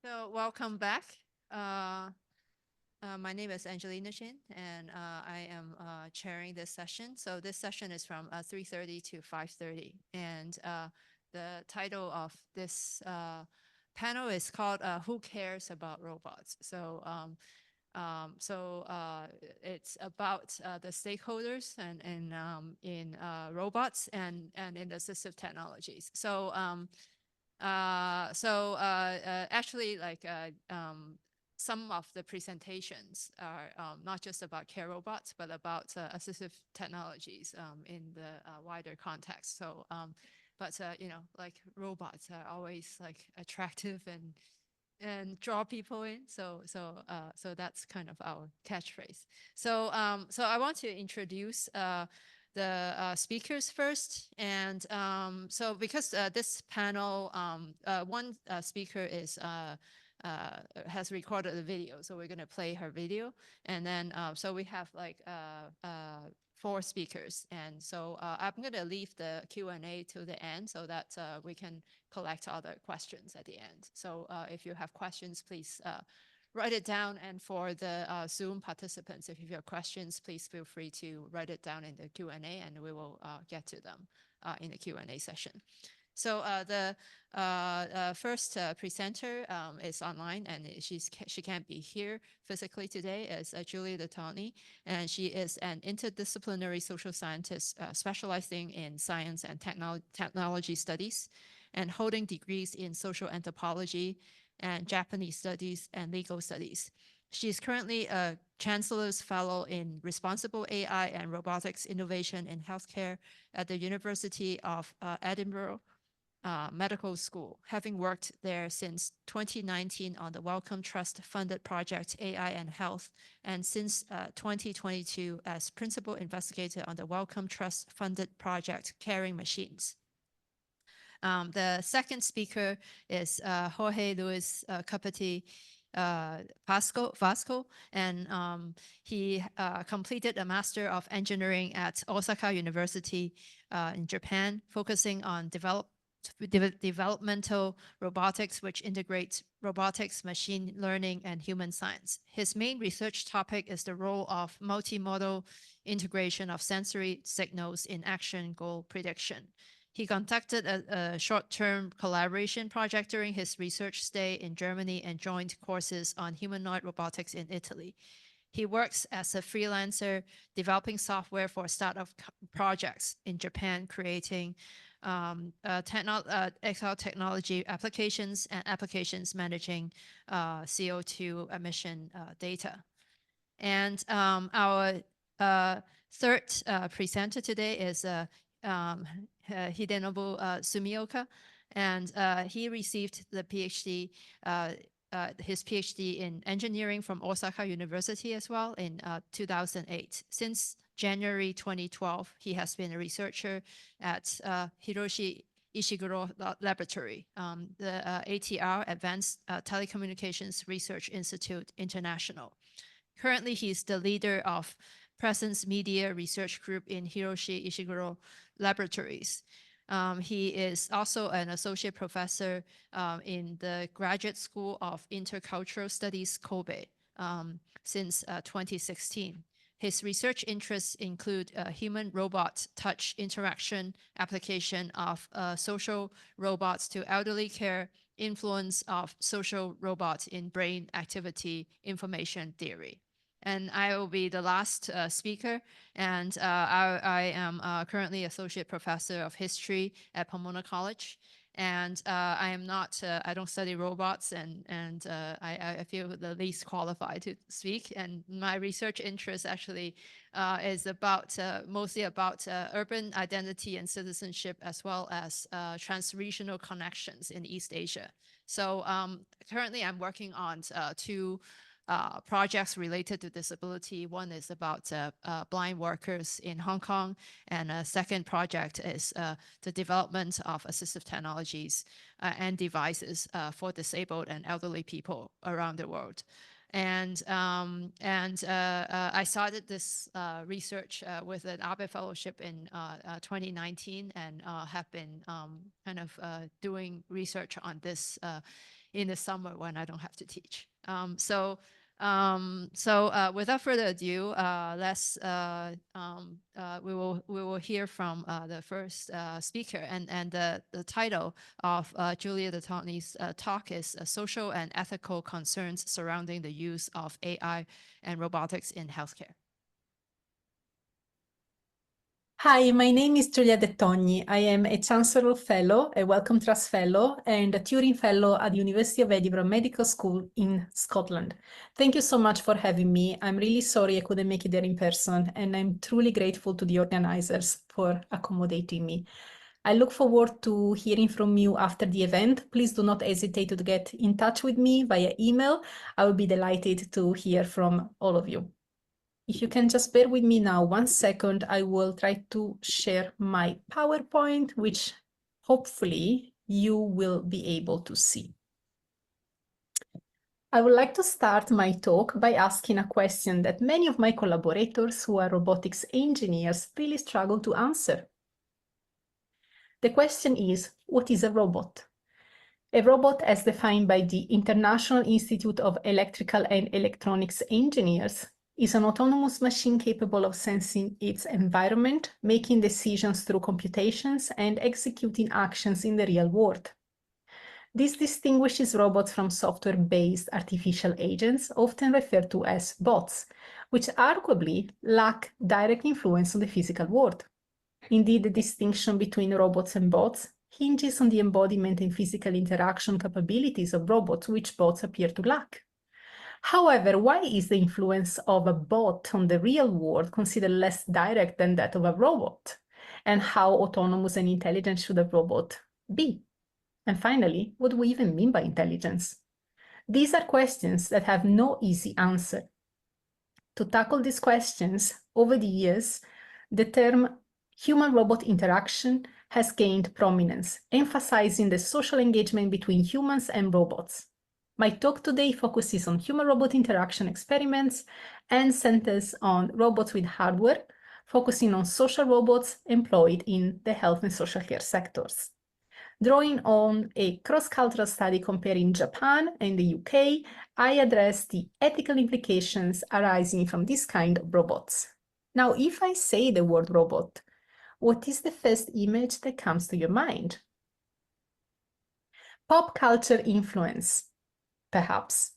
So welcome back. Uh, my name is Angelina Chin, and I am chairing this session. So this session is from 3:30 to 5:30, and the title of this panel is called "Who Cares About Robots?" So it's about the stakeholders and in robots and in assistive technologies. Actually, some of the presentations are not just about care robots, but about assistive technologies in the wider context. Like robots are always like attractive and draw people in. So that's kind of our catchphrase. So I want to introduce the speakers first. And so because this panel, one speaker has recorded a video, so we're going to play her video. And then so we have like four speakers. And so I'm going to leave the Q&A to the end so that we can collect other questions at the end. So if you have questions, please write it down. And for the Zoom participants, if you have questions, please feel free to write it down in the Q&A, and we will get to them in the Q&A session. So the first presenter is online, and she can't be here physically today. Is Giulia Togni, and she is an interdisciplinary social scientist specializing in science and technology studies, and holding degrees in social anthropology and Japanese studies and legal studies. She is currently a Chancellor's Fellow in Responsible AI and Robotics Innovation in Healthcare at the University of Edinburgh Medical School, having worked there since 2019 on the Wellcome Trust funded project AI and Health, and since 2022 as principal investigator on the Wellcome Trust funded project Caring Machines. The second speaker is Jorge Luis Copete Vasco, and he completed a Master of Engineering at Osaka University in Japan, focusing on developmental robotics, which integrates robotics, machine learning, and human science. His main research topic is the role of multimodal integration of sensory signals in action goal prediction. He conducted a short-term collaboration project during his research stay in Germany and joined courses on humanoid robotics in Italy. He works as a freelancer, developing software for startup projects in Japan, creating XR technology applications and applications managing CO2 emission data. And our third presenter today is Hidenobu Sumioka, and he received the PhD, his PhD in engineering from Osaka University as well in 2008. Since January 2012, he has been a researcher at Hiroshi Ishiguro Laboratory, the ATR, Advanced Telecommunications Research Institute International. Currently, he's the leader of Presence Media Research Group in Hiroshi Ishiguro Laboratories. He is also an associate professor in the Graduate School of Intercultural Studies, Kobe, since 2016. His research interests include human-robot touch interaction, application of social robots to elderly care, influence of social robots in brain activity information theory. And I will be the last speaker. And I am currently associate professor of history at Pomona College. And I am not, I don't study robots, and I feel the least qualified to speak. And my research interest actually is about mostly about urban identity and citizenship, as well as transregional connections in East Asia. So currently I'm working on two projects related to disability. One is about blind workers in Hong Kong, and a second project is the development of assistive technologies and devices for disabled and elderly people around the world. And I started this research with an Abe Fellowship in 2019, and have been kind of doing research on this in the summer when I don't have to teach. Without further ado, we will hear from the first speaker, and the title of Giulia de Togni's talk is Social and Ethical Concerns Surrounding the Use of AI and Robotics in Healthcare. Hi, my name is Giulia de Togni. I am a Chancellor Fellow, a Wellcome Trust Fellow, and a Turing Fellow at the University of Edinburgh Medical School in Scotland. Thank you so much for having me. I'm really sorry I couldn't make it there in person, and I'm truly grateful to the organizers for accommodating me. I look forward to hearing from you after the event. Please do not hesitate to get in touch with me via email. I will be delighted to hear from all of you. If you can just bear with me now 1 second, I will try to share my PowerPoint, which hopefully you will be able to see. I would like to start my talk by asking a question that many of my collaborators who are robotics engineers really struggle to answer. The question is, what is a robot? A robot, as defined by the International Institute of Electrical and Electronics Engineers, is an autonomous machine capable of sensing its environment, making decisions through computations, and executing actions in the real world. This distinguishes robots from software-based artificial agents, often referred to as bots, which arguably lack direct influence on the physical world. Indeed, the distinction between robots and bots hinges on the embodiment and physical interaction capabilities of robots, which bots appear to lack. However, why is the influence of a bot on the real world considered less direct than that of a robot? And how autonomous and intelligent should a robot be? And finally, what do we even mean by intelligence? These are questions that have no easy answer. To tackle these questions, over the years, the term human-robot interaction has gained prominence, emphasizing the social engagement between humans and robots. My talk today focuses on human-robot interaction experiments and centers on robots with hardware, focusing on social robots employed in the health and social care sectors. Drawing on a cross-cultural study comparing Japan and the UK, I address the ethical implications arising from this kind of robots. Now, if I say the word robot, what is the first image that comes to your mind? Pop culture influence. Perhaps.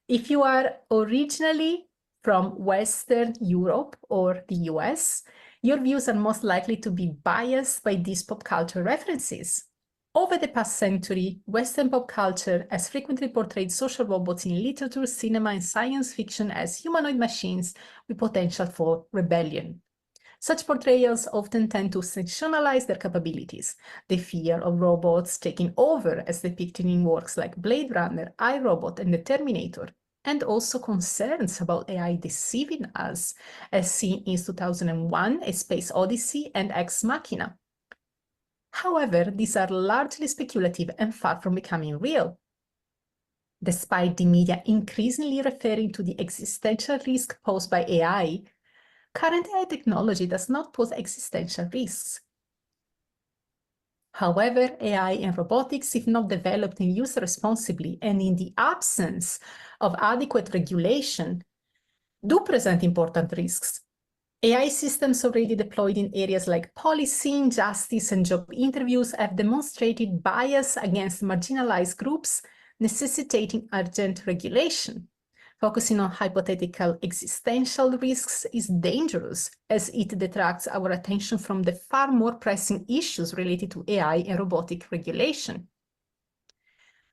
If you are originally from Western Europe or the US, your views are most likely to be biased by these pop culture references. Over the past century, Western pop culture has frequently portrayed social robots in literature, cinema, and science fiction as humanoid machines with potential for rebellion. Such portrayals often tend to sensationalize their capabilities. The fear of robots taking over, as depicted in works like Blade Runner, iRobot, and The Terminator, and also concerns about AI deceiving us, as seen in 2001, A Space Odyssey, and Ex Machina. However, these are largely speculative and far from becoming real. Despite the media increasingly referring to the existential risk posed by AI, current AI technology does not pose existential risks. However, AI and robotics, if not developed and used responsibly, and in the absence of adequate regulation, do present important risks. AI systems already deployed in areas like policing, justice, and job interviews have demonstrated bias against marginalized groups, necessitating urgent regulation. Focusing on hypothetical existential risks is dangerous, as it detracts our attention from the far more pressing issues related to AI and robotic regulation.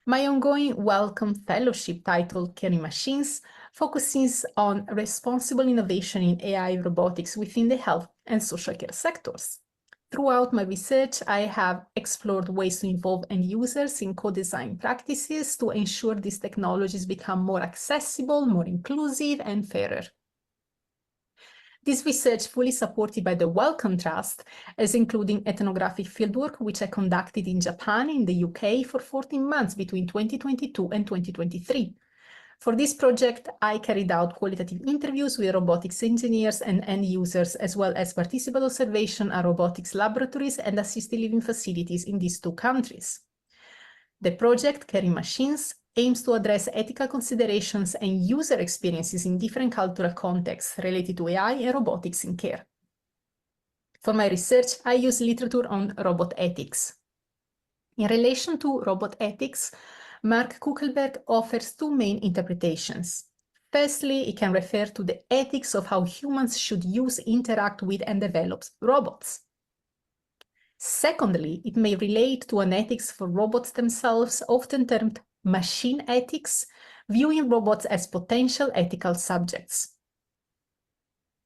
My ongoing Wellcome Fellowship, titled Caring Machines, focuses on responsible innovation in AI robotics within the health and social care sectors. Throughout my research, I have explored ways to involve end users in co-design practices to ensure these technologies become more accessible, more inclusive, and fairer. This research, fully supported by the Wellcome Trust, is including ethnographic fieldwork, which I conducted in Japan and the UK for 14 months between 2022 and 2023. For this project, I carried out qualitative interviews with robotics engineers and end users, as well as participant observation at robotics laboratories and assisted living facilities in these two countries. The project, Caring Machines, aims to address ethical considerations and user experiences in different cultural contexts related to AI and robotics in care. For my research, I use literature on robot ethics. In relation to robot ethics, Mark Kuckelberg offers two main interpretations. Firstly, it can refer to the ethics of how humans should use, interact with, and develop robots. Secondly, it may relate to an ethics for robots themselves, often termed machine ethics, viewing robots as potential ethical subjects.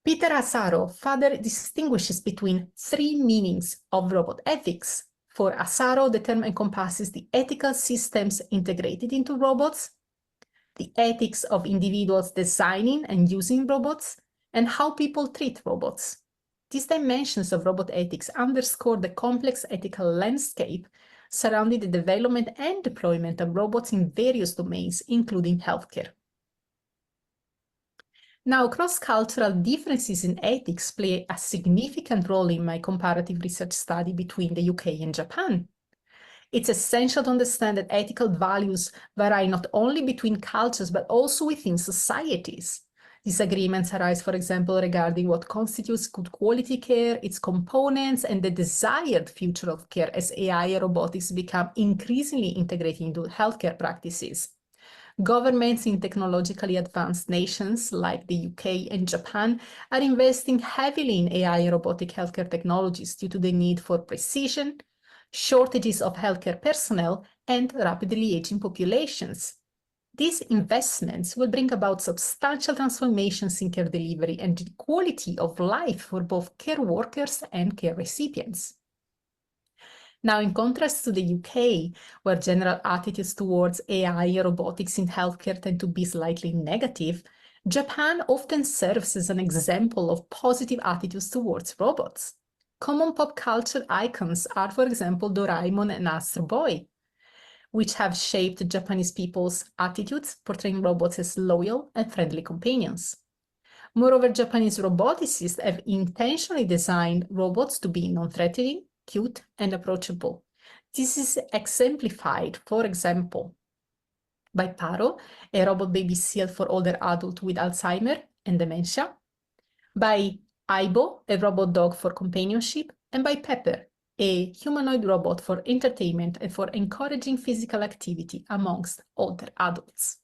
Peter Asaro further distinguishes between three meanings of robot ethics. For Asaro, the term encompasses the ethical systems integrated into robots, the ethics of individuals designing and using robots, and how people treat robots. These dimensions of robot ethics underscore the complex ethical landscape surrounding the development and deployment of robots in various domains, including healthcare. Now, cross-cultural differences in ethics play a significant role in my comparative research study between the UK and Japan. It's essential to understand that ethical values vary not only between cultures, but also within societies. Disagreements arise, for example, regarding what constitutes good quality care, its components, and the desired future of care as AI and robotics become increasingly integrated into healthcare practices. Governments in technologically advanced nations like the UK and Japan are investing heavily in AI and robotic healthcare technologies due to the need for precision, shortages of healthcare personnel, and rapidly aging populations. These investments will bring about substantial transformations in care delivery and the quality of life for both care workers and care recipients. Now, in contrast to the UK, where general attitudes towards AI and robotics in healthcare tend to be slightly negative, Japan often serves as an example of positive attitudes towards robots. Common pop culture icons are, for example, Doraemon and Astro Boy, which have shaped Japanese people's attitudes, portraying robots as loyal and friendly companions. Moreover, Japanese roboticists have intentionally designed robots to be non-threatening, cute, and approachable. This is exemplified, for example, by Paro, a robot baby sealed for older adults with Alzheimer and dementia, by Aibo, a robot dog for companionship, and by Pepper, a humanoid robot for entertainment and for encouraging physical activity amongst older adults.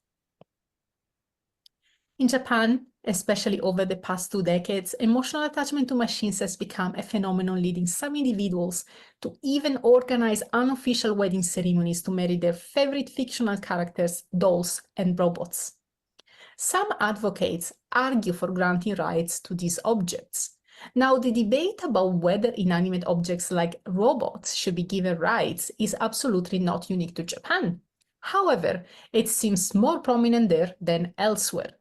In Japan, especially over the past 2 decades, emotional attachment to machines has become a phenomenon leading some individuals to even organize unofficial wedding ceremonies to marry their favorite fictional characters, dolls, and robots. Some advocates argue for granting rights to these objects. Now, the debate about whether inanimate objects like robots should be given rights is absolutely not unique to Japan. However, it seems more prominent there than elsewhere.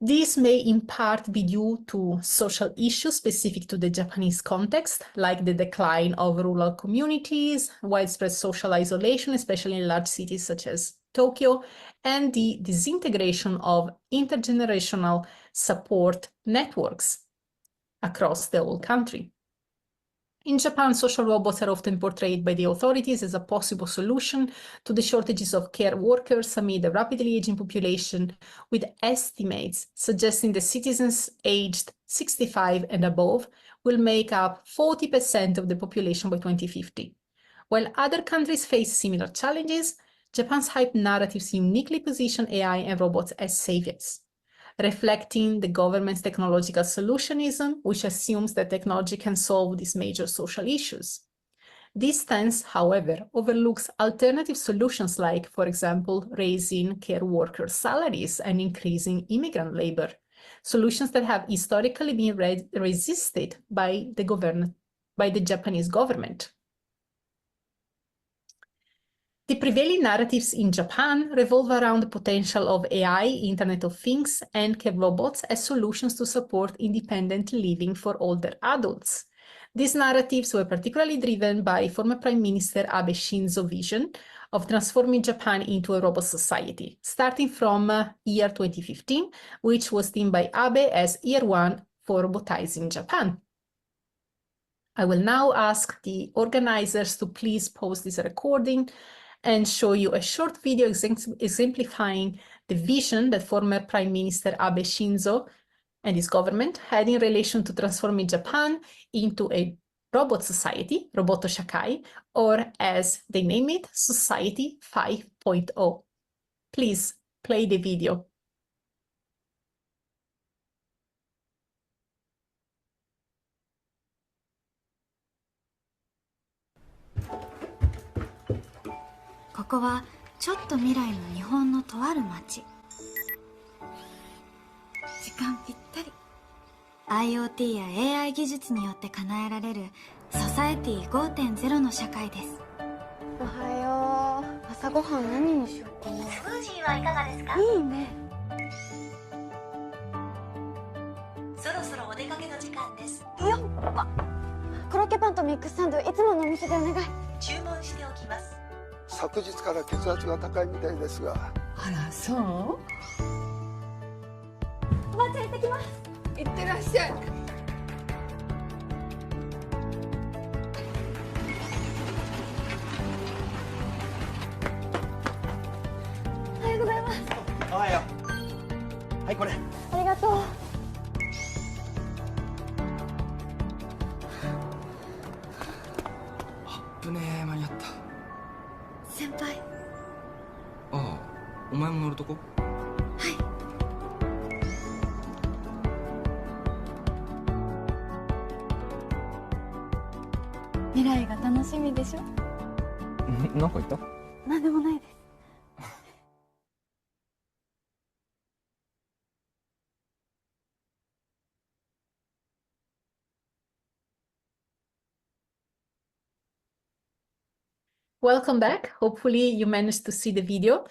This may in part be due to social issues specific to the Japanese context, like the decline of rural communities, widespread social isolation, especially in large cities such as Tokyo, and the disintegration of intergenerational support networks across the whole country. In Japan, social robots are often portrayed by the authorities as a possible solution to the shortages of care workers amid a rapidly aging population, with estimates suggesting that citizens aged 65 and above will make up 40% of the population by 2050. While other countries face similar challenges, Japan's hype narratives uniquely position AI and robots as saviors, reflecting the government's technological solutionism, which assumes that technology can solve these major social issues. This stance, however, overlooks alternative solutions like, for example, raising care worker salaries and increasing immigrant labor, solutions that have historically been resisted by the Japanese government. The prevailing narratives in Japan revolve around the potential of AI, Internet of Things, and care robots as solutions to support independent living for older adults. These narratives were particularly driven by former Prime Minister Abe Shinzo's vision of transforming Japan into a robot society, starting from year 2015, which was deemed by Abe as year one for robotizing Japan. I will now ask the organizers to please pause this recording and show you a short video exemplifying the vision that former Prime Minister Abe Shinzo and his government had in relation to transforming Japan into a robot society, Roboto Shakai, or as they name it, Society 5.0. Please play the video. ここはちょっと未来の日本のとある町。時間ぴったり。IoT や AI 技術によって叶えられるソサエティ 5.0 の社会です。おはよう。朝ごはん何にしようかな。スムージーはいかがですか？いいね。そろそろお出かけの時間です。よっ。コロッケパンとミックスサンドいつものお店でお願い。注文しておきます。昨日から血圧が高いみたいですが。あら、そう？おばあちゃん行ってきます。いってらっしゃい。おはようございます。おはよう。はい、これ。ありがとう。危ねえ、間に合った。先輩。ああ、お前も乗るとこ？はい。未来が楽しみでしょ。なんか言った？なんでもないです。Welcome back. Hopefully you managed to see the video.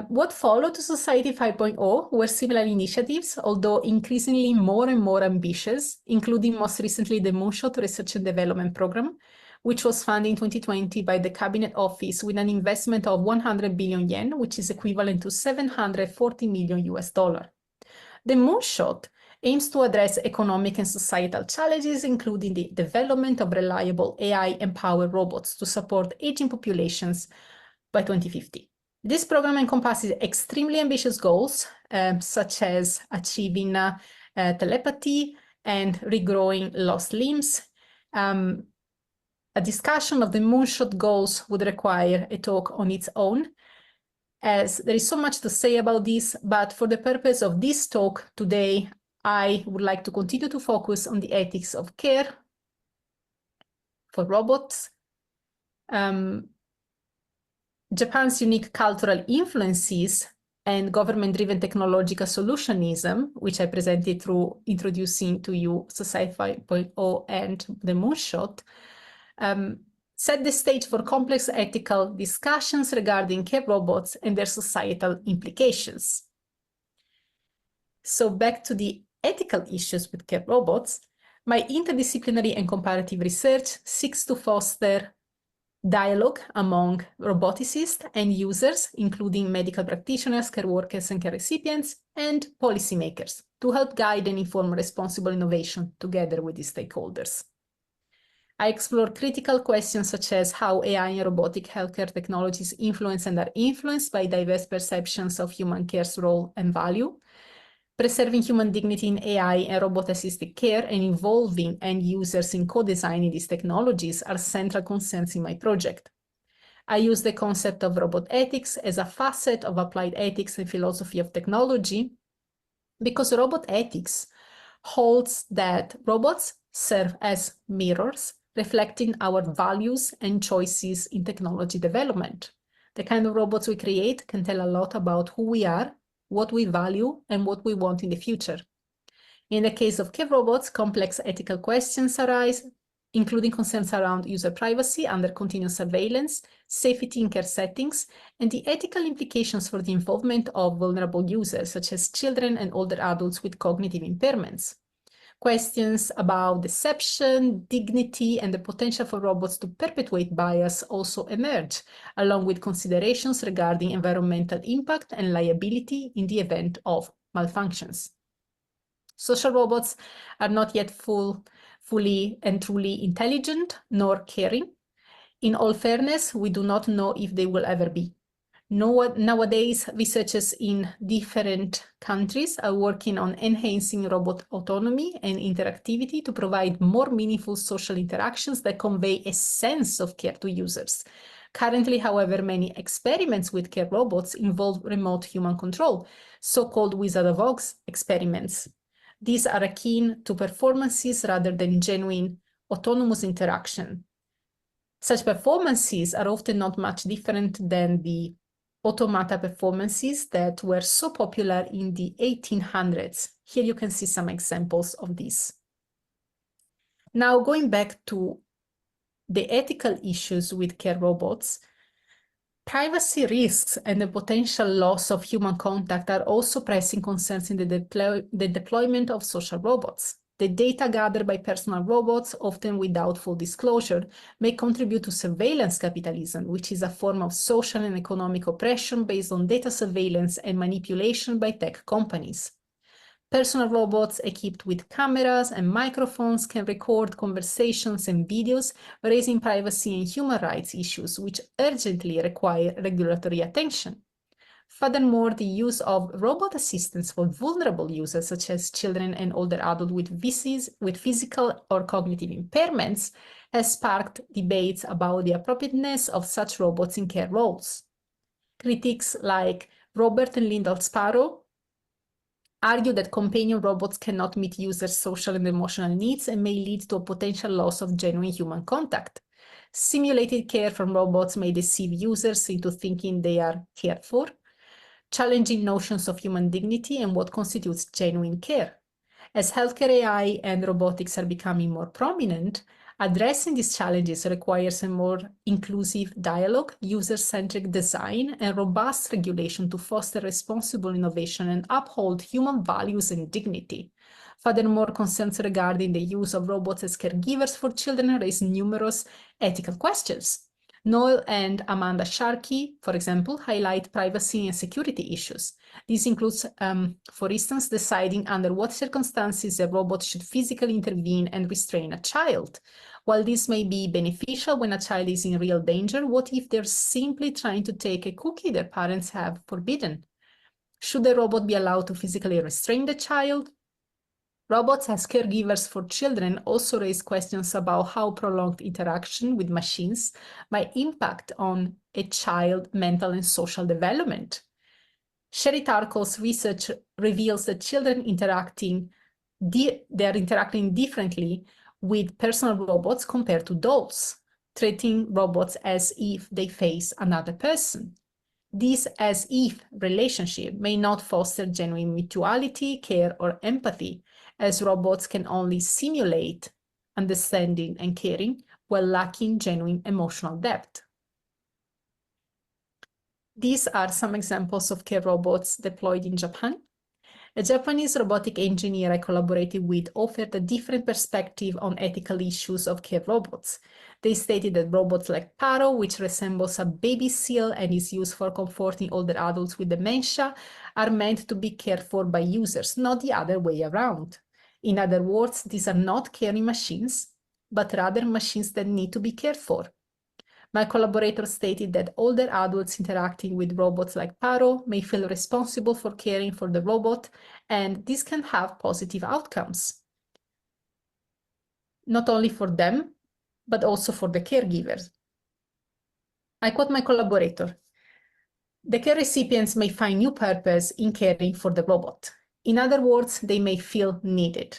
What followed to Society 5.0 were similar initiatives, although increasingly more and more ambitious, including most recently the Moonshot Research and Development Program, which was funded in 2020 by the Cabinet Office with an investment of 100 billion yen, which is equivalent to 740 million US dollar. The Moonshot aims to address economic and societal challenges, including the development of reliable AI-empowered robots to support aging populations by 2050. This program encompasses extremely ambitious goals, such as achieving telepathy and regrowing lost limbs. A discussion of the Moonshot goals would require a talk on its own, as there is so much to say about this, but for the purpose of this talk today, I would like to continue to focus on the ethics of care for robots, Japan's unique cultural influences and government-driven technological solutionism, which I presented through introducing to you Society 5.0 and the Moonshot, set the stage for complex ethical discussions regarding care robots and their societal implications. So back to the ethical issues with care robots, my interdisciplinary and comparative research seeks to foster dialogue among roboticists and users, including medical practitioners, care workers, and care recipients, and policymakers, to help guide and inform responsible innovation together with the stakeholders. I explore critical questions such as how AI and robotic healthcare technologies influence and are influenced by diverse perceptions of human care's role and value, preserving human dignity in AI and robot-assisted care, and involving end users in co-designing these technologies are central concerns in my project. I use the concept of robot ethics as a facet of applied ethics and philosophy of technology because robot ethics holds that robots serve as mirrors reflecting our values and choices in technology development. The kind of robots we create can tell a lot about who we are, what we value, and what we want in the future. In the case of care robots, complex ethical questions arise, including concerns around user privacy under continuous surveillance, safety in care settings, and the ethical implications for the involvement of vulnerable users, such as children and older adults with cognitive impairments. Questions about deception, dignity, and the potential for robots to perpetuate bias also emerge, along with considerations regarding environmental impact and liability in the event of malfunctions. Social robots are not yet fully and truly intelligent nor caring. In all fairness, we do not know if they will ever be. Nowadays, researchers in different countries are working on enhancing robot autonomy and interactivity to provide more meaningful social interactions that convey a sense of care to users. Currently, however, many experiments with care robots involve remote human control, so-called Wizard of Oz experiments. These are akin to performances rather than genuine autonomous interaction. Such performances are often not much different than the automata performances that were so popular in the 1800s. Here you can see some examples of this. Now, going back to the ethical issues with care robots, privacy risks and the potential loss of human contact are also pressing concerns in the deployment of social robots. The data gathered by personal robots, often without full disclosure, may contribute to surveillance capitalism, which is a form of social and economic oppression based on data surveillance and manipulation by tech companies. Personal robots equipped with cameras and microphones can record conversations and videos, raising privacy and human rights issues, which urgently require regulatory attention. Furthermore, the use of robot assistants for vulnerable users, such as children and older adults with physical or cognitive impairments, has sparked debates about the appropriateness of such robots in care roles. Critics like Robert and Lyndall Sparrow argue that companion robots cannot meet users' social and emotional needs and may lead to a potential loss of genuine human contact. Simulated care from robots may deceive users into thinking they are cared for, challenging notions of human dignity and what constitutes genuine care. As healthcare AI and robotics are becoming more prominent, addressing these challenges requires a more inclusive dialogue, user-centric design, and robust regulation to foster responsible innovation and uphold human values and dignity. Furthermore, concerns regarding the use of robots as caregivers for children raise numerous ethical questions. Noel and Amanda Sharkey, for example, highlight privacy and security issues. This includes, for instance, deciding under what circumstances a robot should physically intervene and restrain a child. While this may be beneficial when a child is in real danger, what if they're simply trying to take a cookie their parents have forbidden? Should the robot be allowed to physically restrain the child? Robots as caregivers for children also raise questions about how prolonged interaction with machines might impact on a child's mental and social development. Sherry Tarkle's research reveals that children they're interacting differently with personal robots compared to adults, treating robots as if they face another person. This as-if relationship may not foster genuine mutuality, care, or empathy, as robots can only simulate understanding and caring while lacking genuine emotional depth. These are some examples of care robots deployed in Japan. A Japanese robotic engineer I collaborated with offered a different perspective on ethical issues of care robots. They stated that robots like Paro, which resembles a baby seal and is used for comforting older adults with dementia, are meant to be cared for by users, not the other way around. In other words, these are not caring machines, but rather machines that need to be cared for. My collaborator stated that older adults interacting with robots like Paro may feel responsible for caring for the robot, and this can have positive outcomes, not only for them, but also for the caregivers. I quote my collaborator: "The care recipients may find new purpose in caring for the robot. In other words, they may feel needed.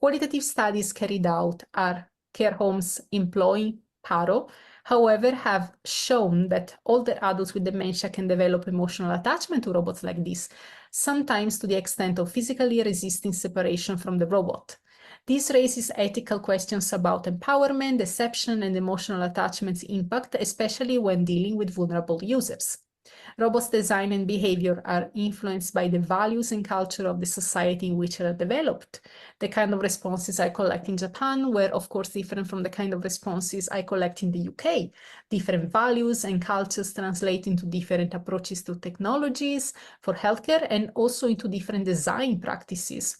Qualitative studies carried out at care homes employing Paro, however, have shown that older adults with dementia can develop emotional attachment to robots like this, sometimes to the extent of physically resisting separation from the robot. This raises ethical questions about empowerment, deception, and emotional attachment's impact, especially when dealing with vulnerable users. Robots' design and behavior are influenced by the values and culture of the society in which they are developed. The kind of responses I collect in Japan were, of course, different from the kind of responses I collect in the UK. Different values and cultures translate into different approaches to technologies for healthcare and also into different design practices.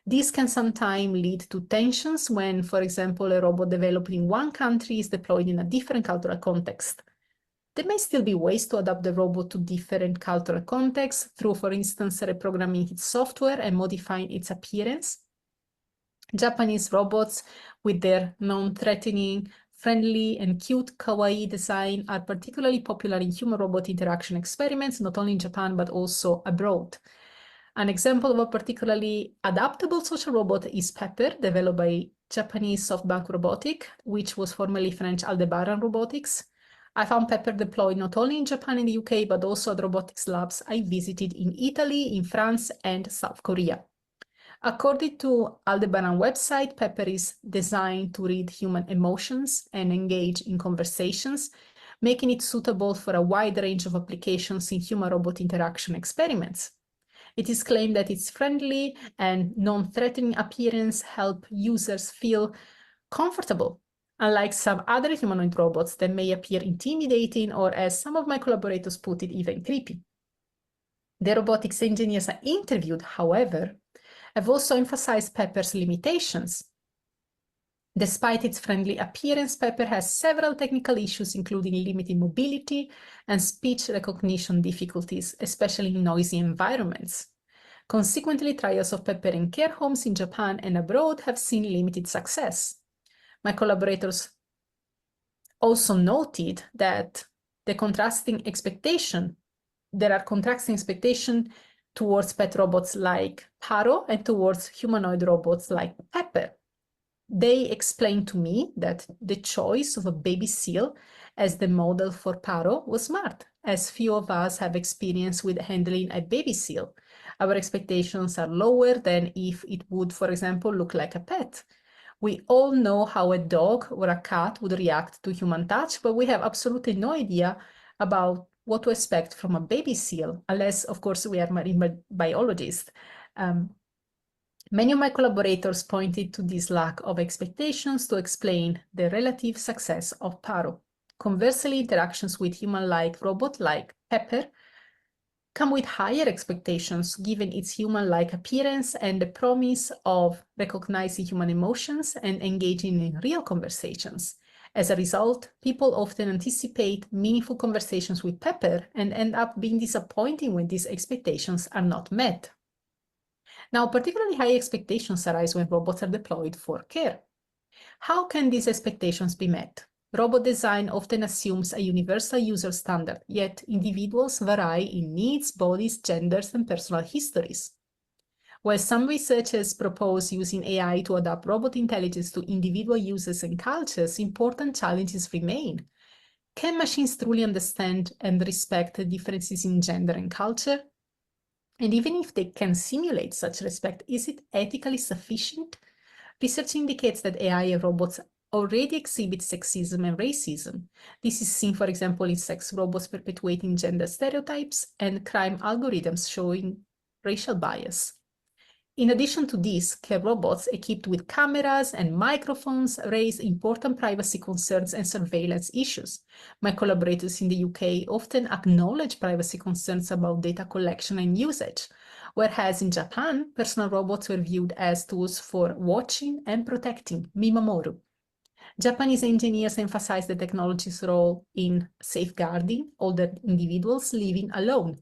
This can sometimes lead to tensions when, for example, a robot developed in one country is deployed in a different cultural context. There may still be ways to adapt the robot to different cultural contexts through, for instance, reprogramming its software and modifying its appearance. Japanese robots, with their non-threatening, friendly, and cute kawaii design, are particularly popular in human-robot interaction experiments, not only in Japan, but also abroad. An example of a particularly adaptable social robot is Pepper, developed by Japanese SoftBank Robotics, which was formerly French Aldebaran Robotics. I found Pepper deployed not only in Japan and the UK, but also at robotics labs I visited in Italy, in France, and South Korea. According to Aldebaran website, Pepper is designed to read human emotions and engage in conversations, making it suitable for a wide range of applications in human-robot interaction experiments. It is claimed that its friendly and non-threatening appearance help users feel comfortable, unlike some other humanoid robots that may appear intimidating or, as some of my collaborators put it, even creepy. The robotics engineers I interviewed, however, have also emphasized Pepper's limitations. Despite its friendly appearance, Pepper has several technical issues, including limited mobility and speech recognition difficulties, especially in noisy environments. Consequently, trials of Pepper in care homes in Japan and abroad have seen limited success. My collaborators also noted that there are contrasting expectations towards pet robots like Paro and towards humanoid robots like Pepper. They explained to me that the choice of a baby seal as the model for Paro was smart, as few of us have experience with handling a baby seal. Our expectations are lower than if it would, for example, look like a pet. We all know how a dog or a cat would react to human touch, but we have absolutely no idea about what to expect from a baby seal, unless, of course, we are marine biologists. Many of my collaborators pointed to this lack of expectations to explain the relative success of Paro. Conversely, interactions with human-like robot like Pepper come with higher expectations given its human-like appearance and the promise of recognizing human emotions and engaging in real conversations. As a result, people often anticipate meaningful conversations with Pepper and end up being disappointed when these expectations are not met. Now, particularly high expectations arise when robots are deployed for care. How can these expectations be met? Robot design often assumes a universal user standard, yet individuals vary in needs, bodies, genders, and personal histories. While some researchers propose using AI to adapt robot intelligence to individual users and cultures, important challenges remain. Can machines truly understand and respect the differences in gender and culture? And even if they can simulate such respect, is it ethically sufficient? Research indicates that AI and robots already exhibit sexism and racism. This is seen, for example, in sex robots perpetuating gender stereotypes and crime algorithms showing racial bias. In addition to this, care robots equipped with cameras and microphones raise important privacy concerns and surveillance issues. My collaborators in the UK often acknowledge privacy concerns about data collection and usage, whereas in Japan, personal robots were viewed as tools for watching and protecting, mimamoru. Japanese engineers emphasize the technology's role in safeguarding older individuals living alone.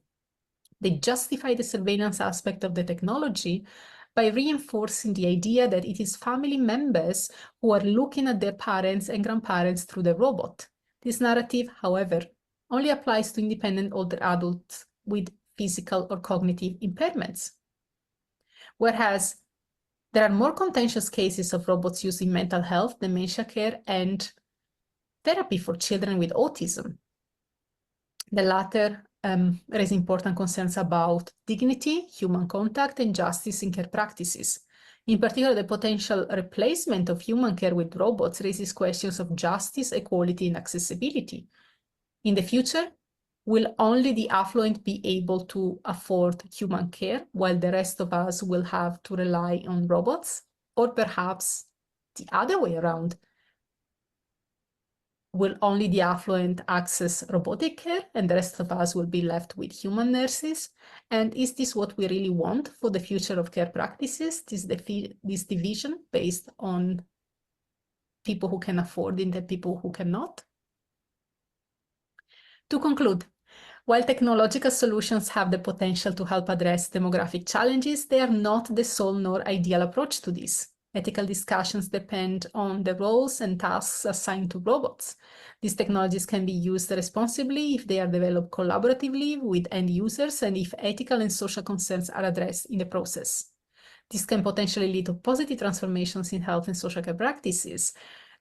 They justify the surveillance aspect of the technology by reinforcing the idea that it is family members who are looking at their parents and grandparents through the robot. This narrative, however, only applies to independent older adults with physical or cognitive impairments. Whereas there are more contentious cases of robots used in mental health, dementia care, and therapy for children with autism. The latter raise important concerns about dignity, human contact, and justice in care practices. In particular, the potential replacement of human care with robots raises questions of justice, equality, and accessibility. In the future, will only the affluent be able to afford human care, while the rest of us will have to rely on robots? Or perhaps the other way around? will only the affluent access robotic care and the rest of us will be left with human nurses? And is this what we really want for the future of care practices, this division based on people who can afford it and people who cannot? To conclude, while technological solutions have the potential to help address demographic challenges, they are not the sole nor ideal approach to this. Ethical discussions depend on the roles and tasks assigned to robots. These technologies can be used responsibly if they are developed collaboratively with end users and if ethical and social concerns are addressed in the process. This can potentially lead to positive transformations in health and social care practices.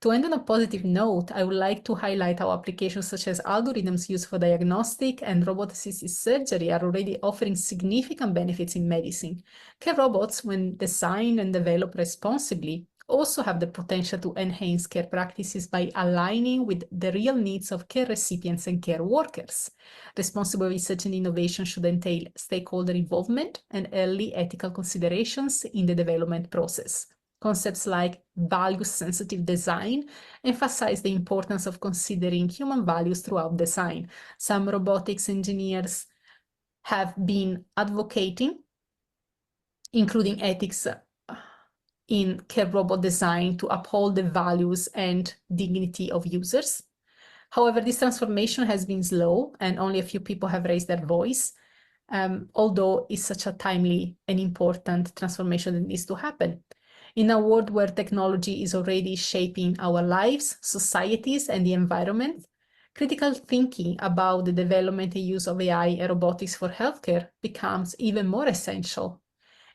To end on a positive note, I would like to highlight how applications such as algorithms used for diagnostic and robot-assisted surgery are already offering significant benefits in medicine. Care robots, when designed and developed responsibly, also have the potential to enhance care practices by aligning with the real needs of care recipients and care workers. Responsible research and innovation should entail stakeholder involvement and early ethical considerations in the development process. Concepts like value-sensitive design emphasize the importance of considering human values throughout design. Some robotics engineers have been advocating, including ethics in care robot design to uphold the values and dignity of users. However, this transformation has been slow and only a few people have raised their voice, although it's such a timely and important transformation that needs to happen. In a world where technology is already shaping our lives, societies, and the environment, critical thinking about the development and use of AI and robotics for healthcare becomes even more essential.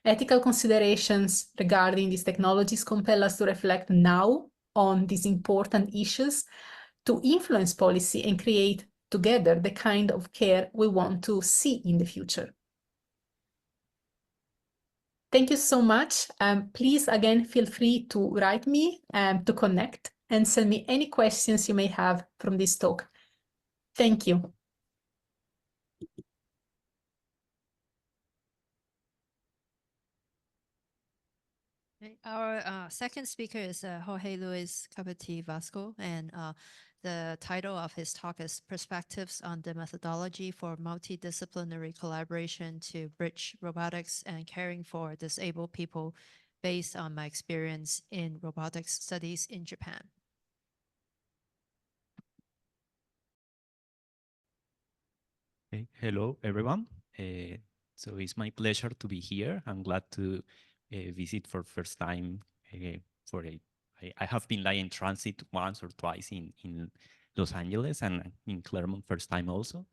Ethical considerations regarding these technologies compel us to reflect now on these important issues to influence policy and create together the kind of care we want to see in the future. Thank you so much. Please, again, feel free to write me to connect and send me any questions you may have from this talk. Thank you. Our second speaker is Jorge Luis Copete Vasco, and the title of his talk is Perspectives on the Methodology for Multidisciplinary Collaboration to Bridge Robotics and Caring for Disabled People, based on my experience in robotics studies in Japan. Okay. Hello, everyone. So it's my pleasure to be here. I'm glad to visit for first time I have been like in transit once or twice in Los Angeles and in Claremont first time also.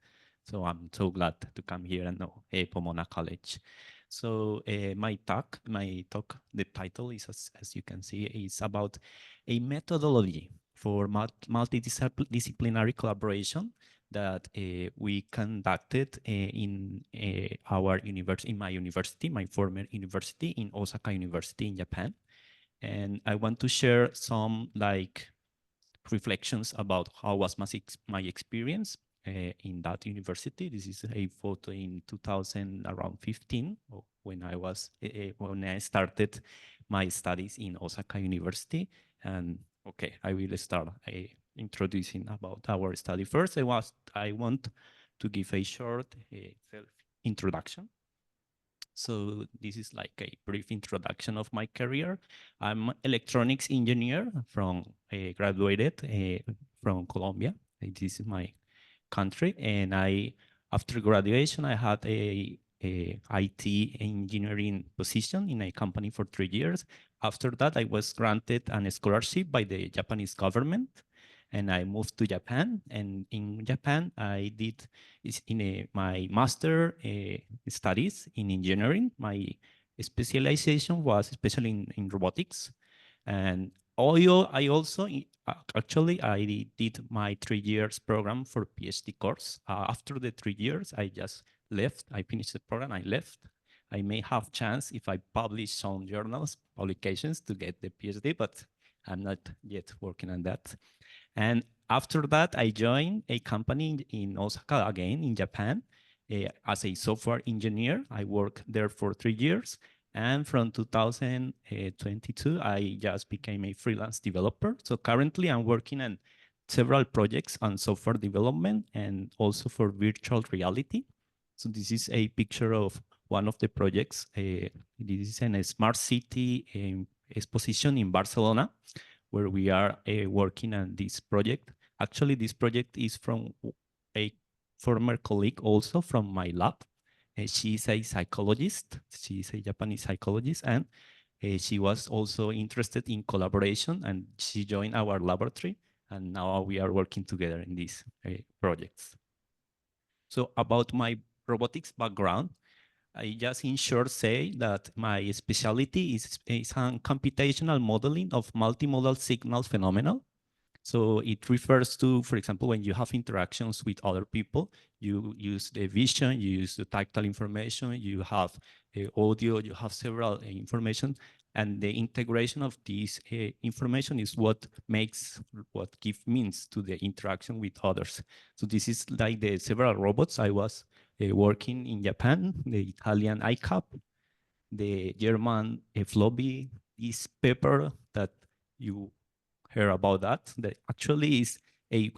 So I'm so glad to come here and know Pomona College. So my talk, the title is, as you can see, is about a methodology for multidisciplinary collaboration that we conducted in our university, in my university, my former university in Osaka University in Japan. And I want to share some like reflections about how was my experience in that university. This is a photo in 2015 when I started my studies in Osaka University. And okay, I will start introducing about our study. First, I want to give a short self-introduction. So this is like a brief introduction of my career. I'm electronics engineer graduated from Colombia. This is my country. And after graduation, I had a IT engineering position in a company for 3 years. After that, I was granted a scholarship by the Japanese government. And I moved to Japan, and in Japan, I did my master studies in engineering. My specialization was especially in robotics, and I also actually I did my 3 years program for PhD course. After the 3 years, I just left. I finished the program. I left. I may have chance if I publish some journals, publications to get the PhD, but I'm not yet working on that. And after that, I joined a company in Osaka again in Japan as a software engineer. I worked there for 3 years. And from 2022, I just became a freelance developer. So currently I'm working on several projects on software development and also for virtual reality. So this is a picture of one of the projects. This is in a smart city exposition in Barcelona, where we are working on this project. Actually, this project is from a former colleague also from my lab. She's a psychologist. She's a Japanese psychologist, and she was also interested in collaboration, and she joined our laboratory, and now we are working together in these projects. So about my robotics background, I just in short say that my specialty is on computational modeling of multimodal signal phenomena. So it refers to, for example, when you have interactions with other people, you use the vision, you use the tactile information, you have audio, you have several information, and the integration of this information is what gives means to the interaction with others. So this is like the several robots I was working in Japan, the Italian ICAP, the German Floppy, this paper that you hear about that actually is a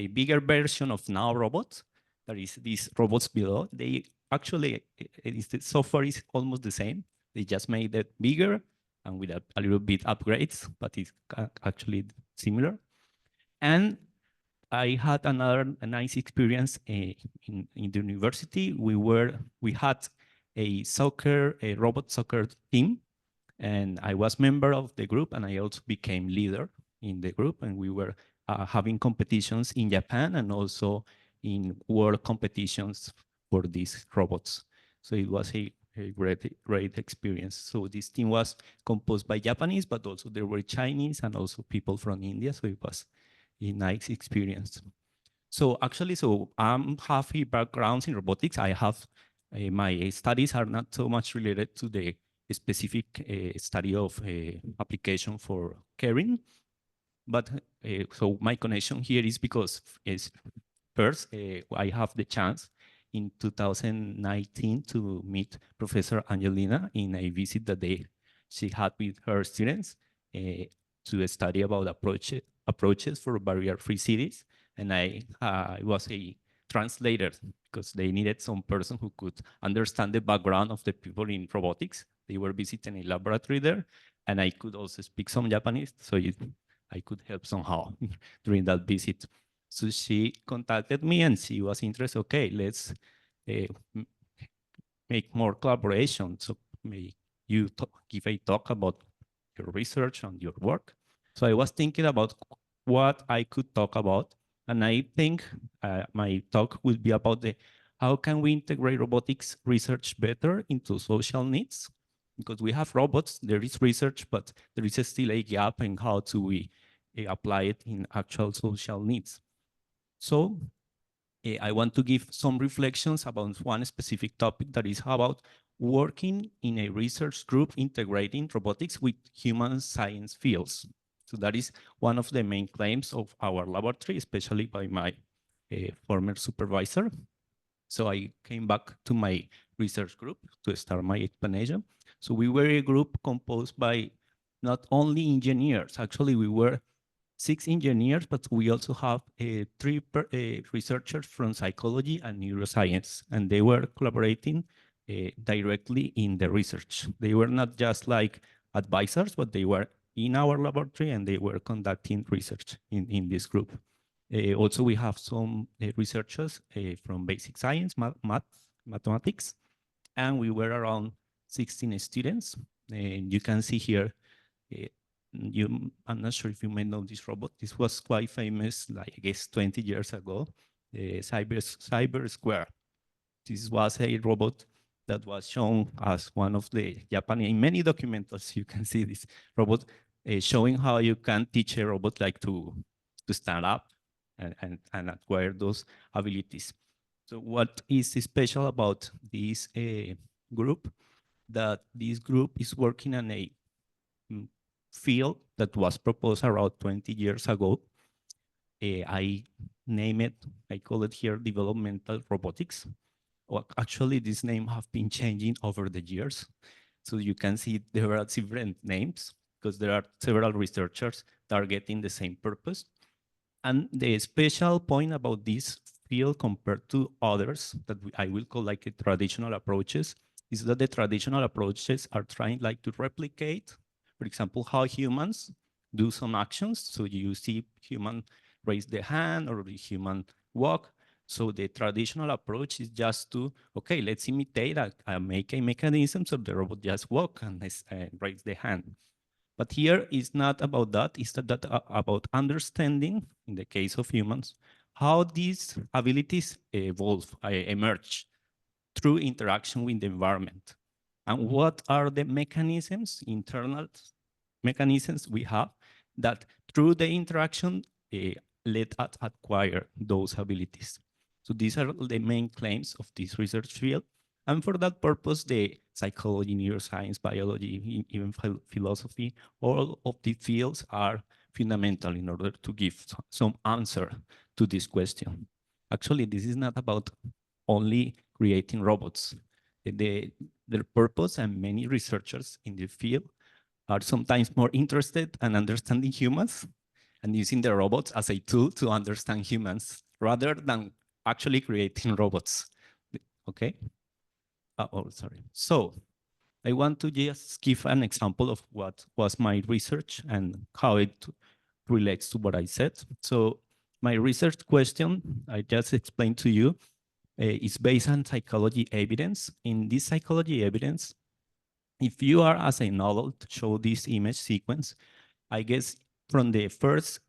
bigger version of now robots. There is these robots below. They actually, the software is almost the same. They just made it bigger and with a little bit upgrades, but it's actually similar. And I had a nice experience in the university. We had a robot soccer team, and I was member of the group, and I also became leader in the group, and we were having competitions in Japan and also in world competitions for these robots. So it was a great experience. So this team was composed by Japanese, but also there were Chinese and also people from India. So it was a nice experience. So actually, I'm half a background in robotics. I have my studies are not so much related to the specific study of application for caring. But so my connection here is because first, I have the chance in 2019 to meet Professor Angelina in a visit that she had with her students to study about approaches for barrier-free cities. And I was a translator because they needed some person who could understand the background of the people in robotics. They were visiting a laboratory there, and I could also speak some Japanese, so I could help somehow during that visit. So she contacted me and she was interested, okay, let's make more collaboration. So may you give a talk about your research and your work. So I was thinking about what I could talk about. And I think my talk will be about how can we integrate robotics research better into social needs? Because we have robots, there is research, but there is still a gap in how do we apply it in actual social needs. So I want to give some reflections about one specific topic that is about working in a research group integrating robotics with human science fields. So that is one of the main claims of our laboratory, especially by my former supervisor. So I came back to my research group to start my explanation. So we were a group composed by not only engineers, actually we were 6 engineers, but we also have 3 researchers from psychology and neuroscience, and they were collaborating directly in the research. They were not just like advisors, but they were in our laboratory and they were conducting research in this group. Also, we have some researchers from basic science, mathematics, and we were around 16 students. And you can see here, I'm not sure if you may know this robot. This was quite famous, like I guess 20 years ago, Cyber Square. This was a robot that was shown as one of the Japanese, in many documentaries, you can see this robot showing how you can teach a robot like to stand up and acquire those abilities. So what is special about this group? That this group is working on a field that was proposed around 20 years ago. I call it here developmental robotics. Well, actually, this name have been changing over the years. So you can see there are different names because there are several researchers targeting the same purpose. And the special point about this field compared to others that I will call like traditional approaches is that the traditional approaches are trying like to replicate, for example, how humans do some actions. So you see human raise the hand or the human walk. So the traditional approach is just to, okay, let's imitate a mechanism so the robot just walk and raise the hand. But here it's not about that, it's about understanding, in the case of humans, how these abilities emerge through interaction with the environment. And what are the mechanisms, internal mechanisms we have that through the interaction let us acquire those abilities. So these are the main claims of this research field. And for that purpose, the psychology, neuroscience, biology, even philosophy, all of the fields are fundamental in order to give some answer to this question. Actually, this is not about only creating robots. Their purpose, and many researchers in the field are sometimes more interested in understanding humans and using the robots as a tool to understand humans rather than actually creating robots. Okay? Sorry. So I want to just give an example of what was my research and how it relates to what I said. So my research question, I just explained to you, is based on psychology evidence. In this psychology evidence, if you are as an adult show this image sequence, I guess from the first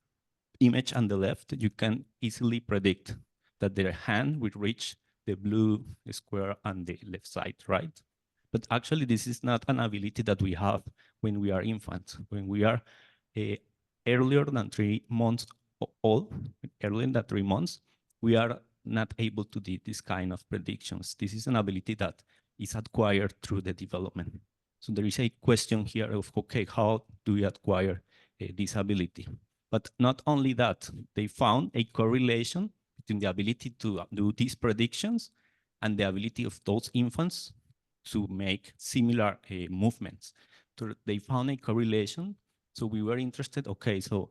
image on the left, you can easily predict that their hand will reach the blue square on the left side, right? But actually, this is not an ability that we have when we are infants. When we are earlier than 3 months old, earlier than 3 months, we are not able to do this kind of predictions. This is an ability that is acquired through the development. So there is a question here of, okay, how do we acquire this ability? But not only that, they found a correlation between the ability to do these predictions and the ability of those infants to make similar movements. So they found a correlation. So we were interested, okay, so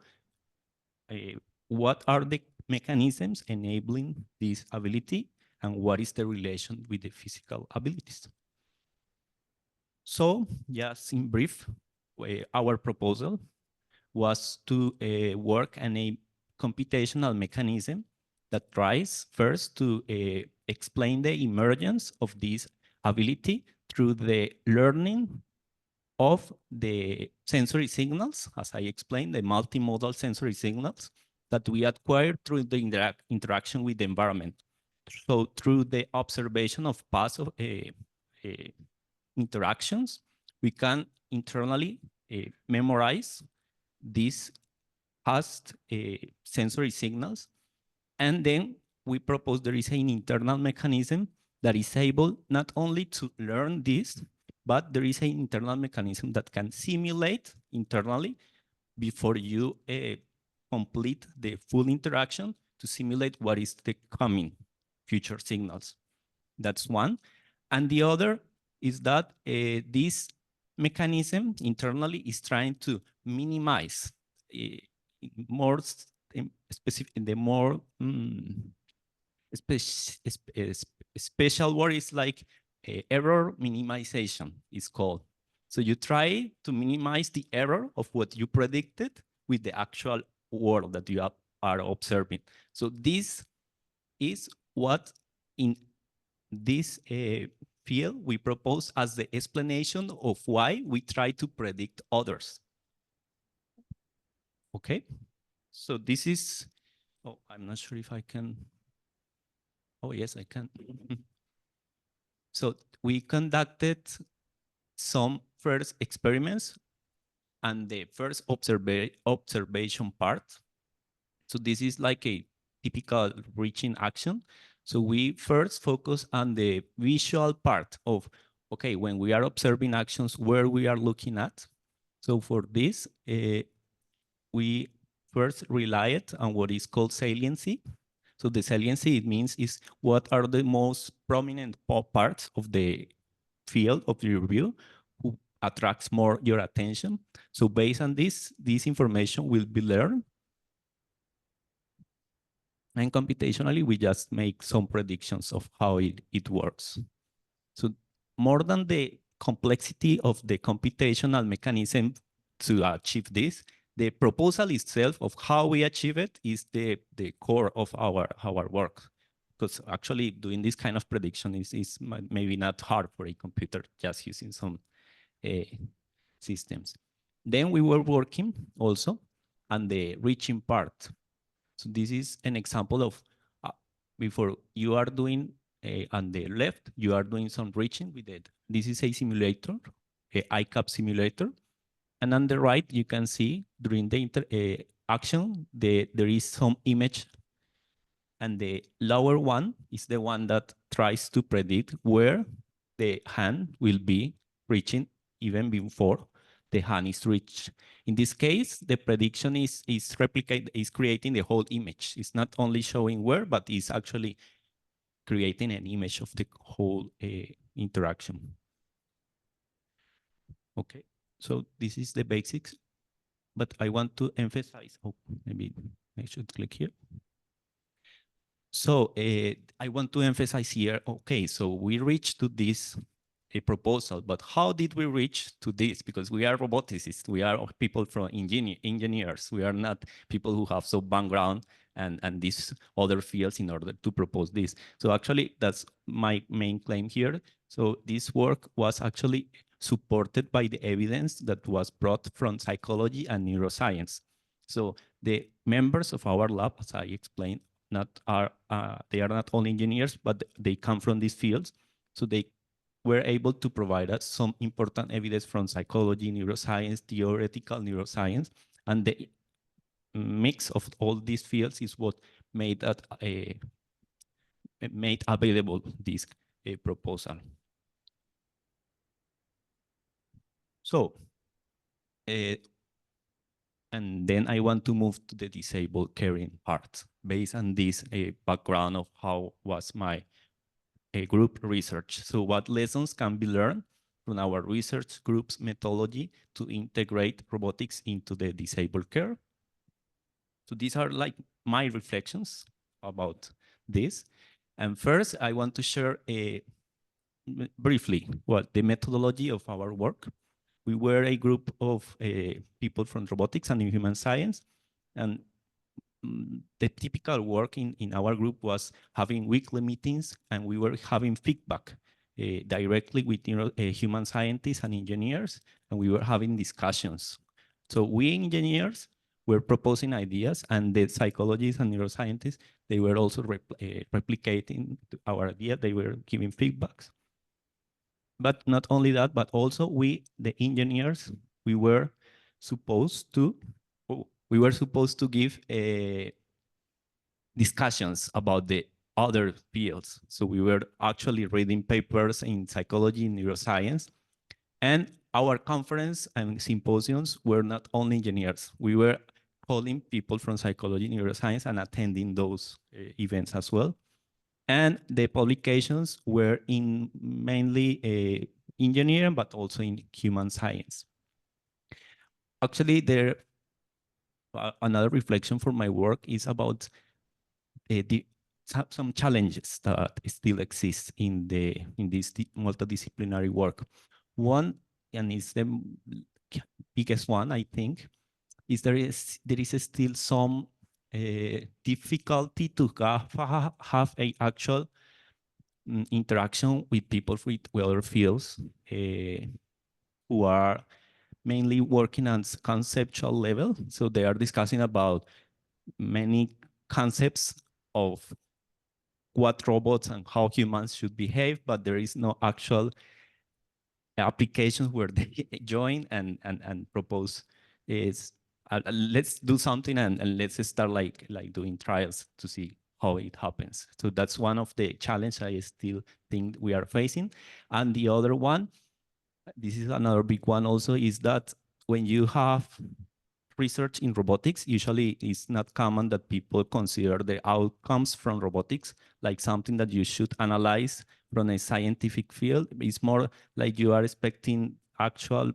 what are the mechanisms enabling this ability and what is the relation with the physical abilities? So just in brief, our proposal was to work on a computational mechanism that tries first to explain the emergence of this ability through the learning of the sensory signals, as I explained, the multimodal sensory signals that we acquire through the interaction with the environment. So through the observation of past interactions, we can internally memorize these past sensory signals. And then we propose there is an internal mechanism that is able not only to learn this, but there is an internal mechanism that can simulate internally before you complete the full interaction to simulate what is the coming future signals. That's one. And the other is that this mechanism internally is trying to minimize more specific, the more special word is like error minimization is called. So you try to minimize the error of what you predicted with the actual world that you are observing. So this is what in this field we propose as the explanation of why we try to predict others. Okay, so this is, oh, I'm not sure if I can. Oh, yes, I can. So we conducted some first experiments and the first observation part. So this is like a typical reaching action. So we first focus on the visual part of, okay, when we are observing actions, where we are looking at. So for this, we first relied on what is called saliency. So the saliency, it means is what are the most prominent parts of the field of your view who attracts more your attention. So based on this information will be learned. And computationally, we just make some predictions of how it works. So more than the complexity of the computational mechanism to achieve this, the proposal itself of how we achieve it is the core of our work. Because actually doing this kind of prediction is maybe not hard for a computer, just using some systems. Then we were working also on the reaching part. So this is an example of before you are doing on the left, you are doing some reaching with it. This is a simulator, a ICAP simulator. And on the right, you can see during the action, there is some image. And the lower one is the one that tries to predict where the hand will be reaching even before the hand is reached. In this case, the prediction is creating the whole image. It's not only showing where, but it's actually creating an image of the whole interaction. Okay, so this is the basics, but I want to emphasize, maybe I should click here. So I want to emphasize here, okay, so we reached to this proposal, but how did we reach to this? Because we are roboticists, we are people from engineers, we are not people who have some background and these other fields in order to propose this. So actually, that's my main claim here. So this work was actually supported by the evidence that was brought from psychology and neuroscience. So the members of our lab, as I explained, they are not only engineers, but they come from these fields. So they were able to provide us some important evidence from psychology, neuroscience, theoretical neuroscience, and the mix of all these fields is what made that made available this proposal. So, and then I want to move to the disabled caring part based on this background of how was my group research. So what lessons can be learned from our research group's methodology to integrate robotics into the disabled care? So these are like my reflections about this. And first, I want to share briefly the methodology of our work. We were a group of people from robotics and human science, and the typical work in our group was having weekly meetings, and we were having feedback directly with human scientists and engineers, and we were having discussions. So we engineers were proposing ideas, and the psychologists and neuroscientists, they were also replicating our idea. They were giving feedbacks. But not only that, but also we, the engineers, we were supposed to give discussions about the other fields. So we were actually reading papers in psychology and neuroscience. And our conference and symposiums were not only engineers. We were calling people from psychology and neuroscience and attending those events as well. And the publications were in mainly engineering, but also in human science. Actually, another reflection for my work is about some challenges that still exist in this multidisciplinary work. One, and it's the biggest one, I think, is there is still some difficulty to have a actual interaction with people with other fields who are mainly working on conceptual level. So they are discussing about many concepts of what robots and how humans should behave, but there is no actual applications where they join and propose is let's do something and let's start like doing trials to see how it happens. So that's one of the challenges I still think we are facing. And the other one, this is another big one also, is that when you have research in robotics, usually it's not common that people consider the outcomes from robotics like something that you should analyze from a scientific field. It's more like you are expecting actual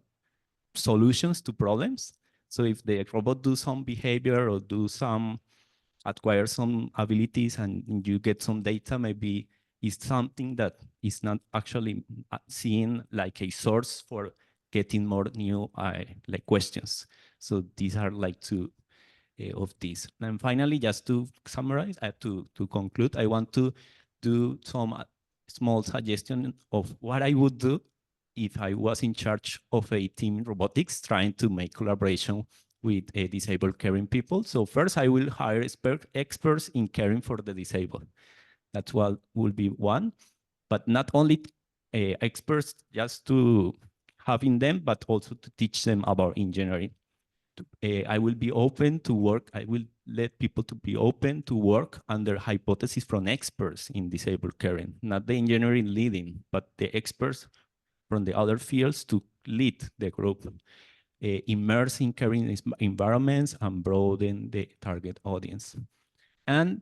solutions to problems. So if the robot do some behavior or do some acquire some abilities and you get some data, maybe it's something that is not actually seen like a source for getting more new like questions. So these are like two of these. And finally, just to summarize, to conclude, I want to do some small suggestion of what I would do if I was in charge of a team in robotics trying to make collaboration with disabled caring people. So first, I will hire experts in caring for the disabled. That's what will be one, but not only experts just to having them, but also to teach them about engineering. I will be open to work. I will let people to be open to work under hypotheses from experts in disabled caring, not the engineering leading, but the experts from the other fields to lead the group, immerse in caring environments and broaden the target audience. And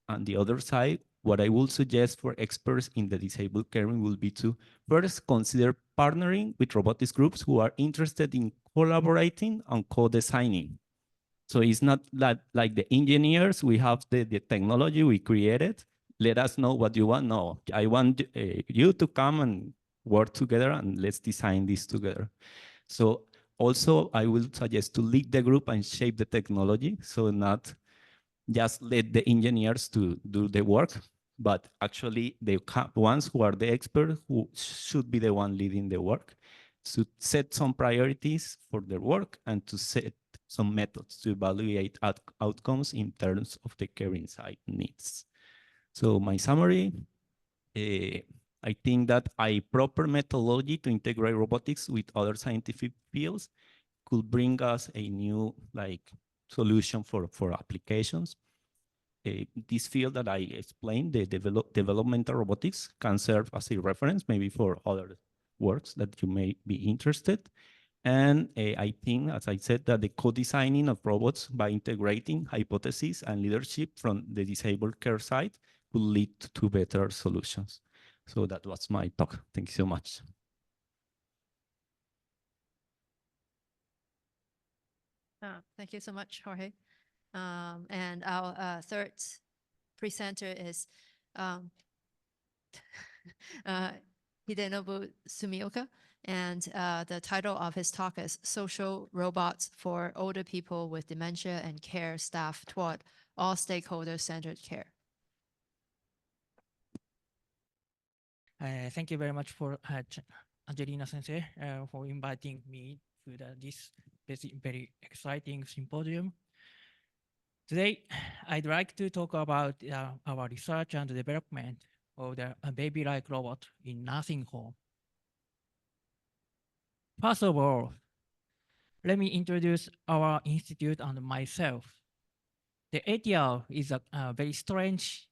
on the other side, what I will suggest for experts in the disabled caring will be to first consider partnering with robotics groups who are interested in collaborating and co-designing. So it's not like the engineers, we have the technology we created, let us know what you want. No, I want you to come and work together and let's design this together. So also I will suggest to lead the group and shape the technology, so not just let the engineers to do the work, but actually the ones who are the experts who should be the one leading the work, to set some priorities for their work and to set some methods to evaluate outcomes in terms of the caring side needs. So my summary, I think that a proper methodology to integrate robotics with other scientific fields could bring us a new solution for applications. This field that I explained, the developmental robotics, can serve as a reference maybe for other works that you may be interested. And I think, as I said, that the co-designing of robots by integrating hypotheses and leadership from the disabled care side will lead to better solutions. So that was my talk. Thank you so much. Thank you so much, Jorge. And our third presenter is Hidenobu Sumioka. And the title of his talk is Social Robots for Older People with Dementia and Care Staff Toward All-Stakeholder-centered Care. Thank you very much for Angelina Sensei for inviting me to this very exciting symposium. Today, I'd like to talk about our research and development of the baby-like robot in nursing home. First of all, let me introduce our institute and myself. The ATR is a very strange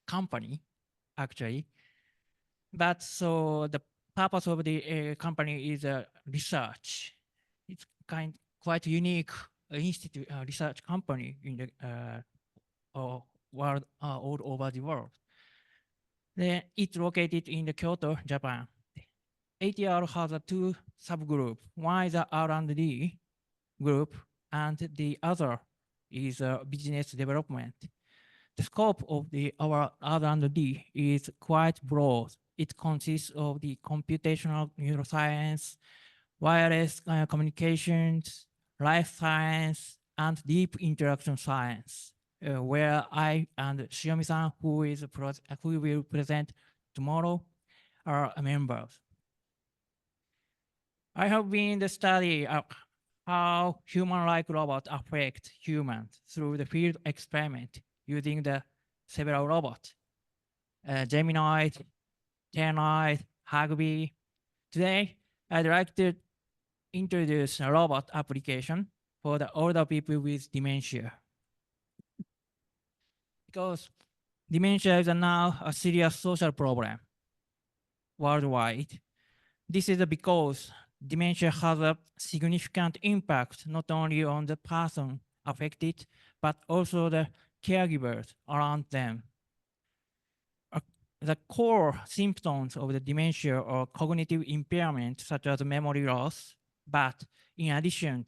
company, actually. But so the purpose of the company is research. It's quite unique institute research company in the world, all over the world. It's located in the Kyoto, Japan. ATR has two subgroups. One is the R&D group, and the other is business development. The scope of our R&D is quite broad. It consists of the computational neuroscience, wireless communications, life science, and deep interaction science, where I and Shiomi-san, who will present tomorrow, are members. I have been the study of how human-like robots affect humans through the field experiment using the several robots, Gemini, Togni, Hugby. Today, I'd like to introduce a robot application for the older people with dementia. Because dementia is now a serious social problem worldwide. This is because dementia has a significant impact not only on the person affected, but also the caregivers around them. The core symptoms of the dementia are cognitive impairment, such as memory loss, but in addition,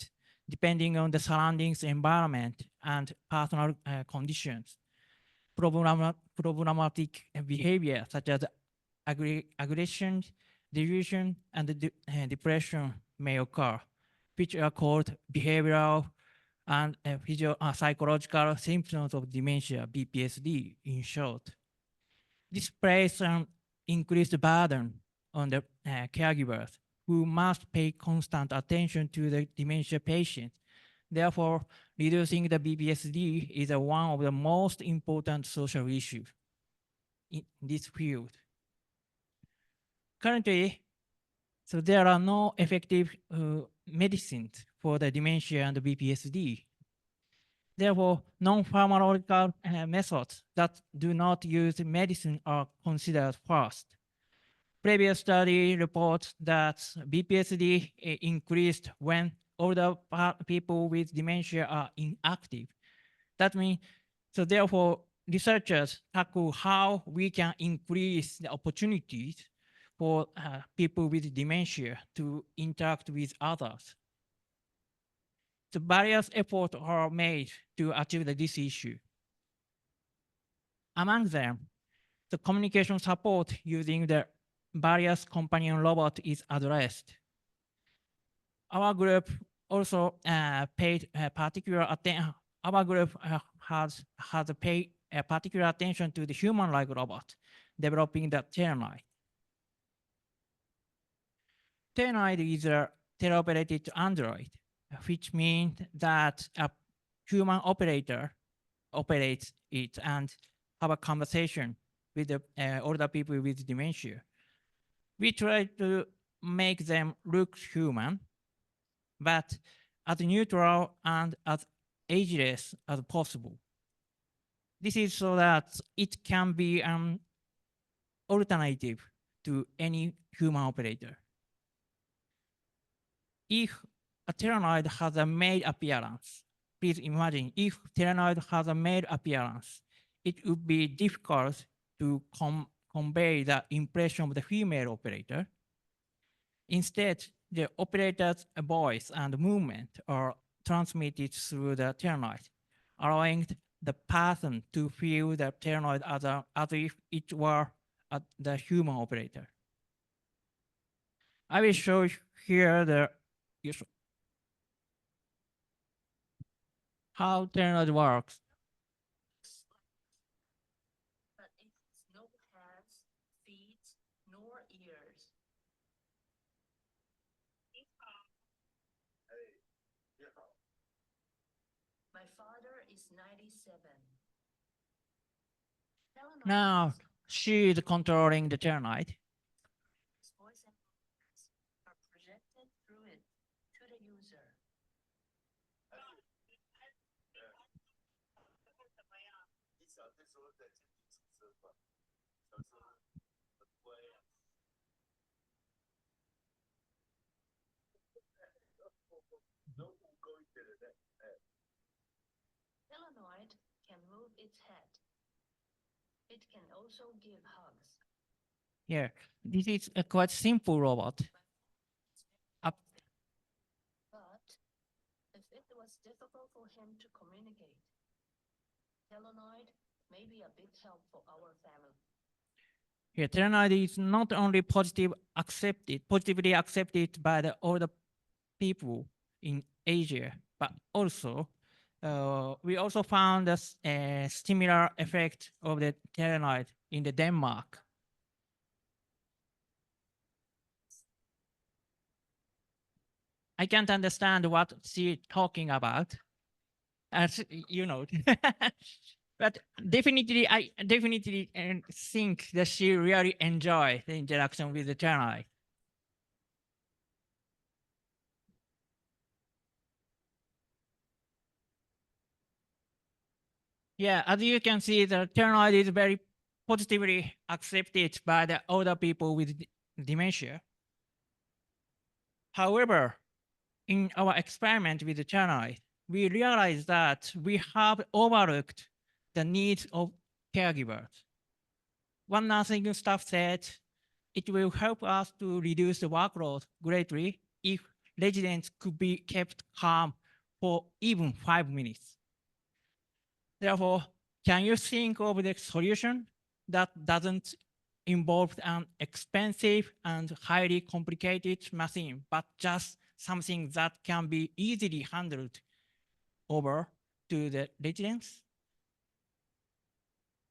depending on the surroundings, environment, and personal conditions. Problematic behavior such as aggression, delusion, and depression may occur, which are called behavioral and psychological symptoms of dementia, BPSD in short. This places an increased burden on the caregivers who must pay constant attention to the dementia patient. Therefore, reducing the BPSD is one of the most important social issues in this field. Currently, so there are no effective medicines for the dementia and the BPSD. Therefore, non-pharmacological methods that do not use medicine are considered first. Previous study reports that BPSD increased when older people with dementia are inactive. That means, so therefore, researchers tackle how we can increase the opportunities for people with dementia to interact with others. The various efforts are made to achieve this issue. Among them, the communication support using the various companion robots is addressed. Our group also paid particular attention. Our group has paid particular attention to the human-like robot, developing the Telenoid. Telenoid is a teleoperated android, which means that a human operator operates it and have a conversation with the older people with dementia. We try to make them look human, but as neutral and as ageless as possible. This is so that it can be an alternative to any human operator. If a Telenoid has a male appearance, please imagine if Telenoid has a male appearance, it would be difficult to convey the impression of the female operator. Instead, the operator's voice and movement are transmitted through the Telenoid, allowing the person to feel the Telenoid as if it were the human operator. I will show here how Telenoid works. But it has no hands, feet, nor ears. My father is 97. Now she is controlling the Telenoid. His voice and movements are projected through it to the user. Telenoid can move its head. It can also give hugs. Yeah, this is a quite simple robot. But if it was difficult for him to communicate, Telenoid may be a big help for our family. Here, Telenoid is not only positively accepted by the older people in Asia, but also we also found a similar effect of the Telenoid in the Denmark. I can't understand what she's talking about, as you know. But definitely, I definitely think that she really enjoyed the interaction with the Telenoid. Yeah, as you can see, the Telenoid is very positively accepted by the older people with dementia. However, in our experiment with the Telenoid, we realized that we have overlooked the needs of caregivers. One nursing staff said, it will help us to reduce the workload greatly if residents could be kept calm for even 5 minutes. Therefore, can you think of the solution that doesn't involve an expensive and highly complicated machine, but just something that can be easily handled over to the residents?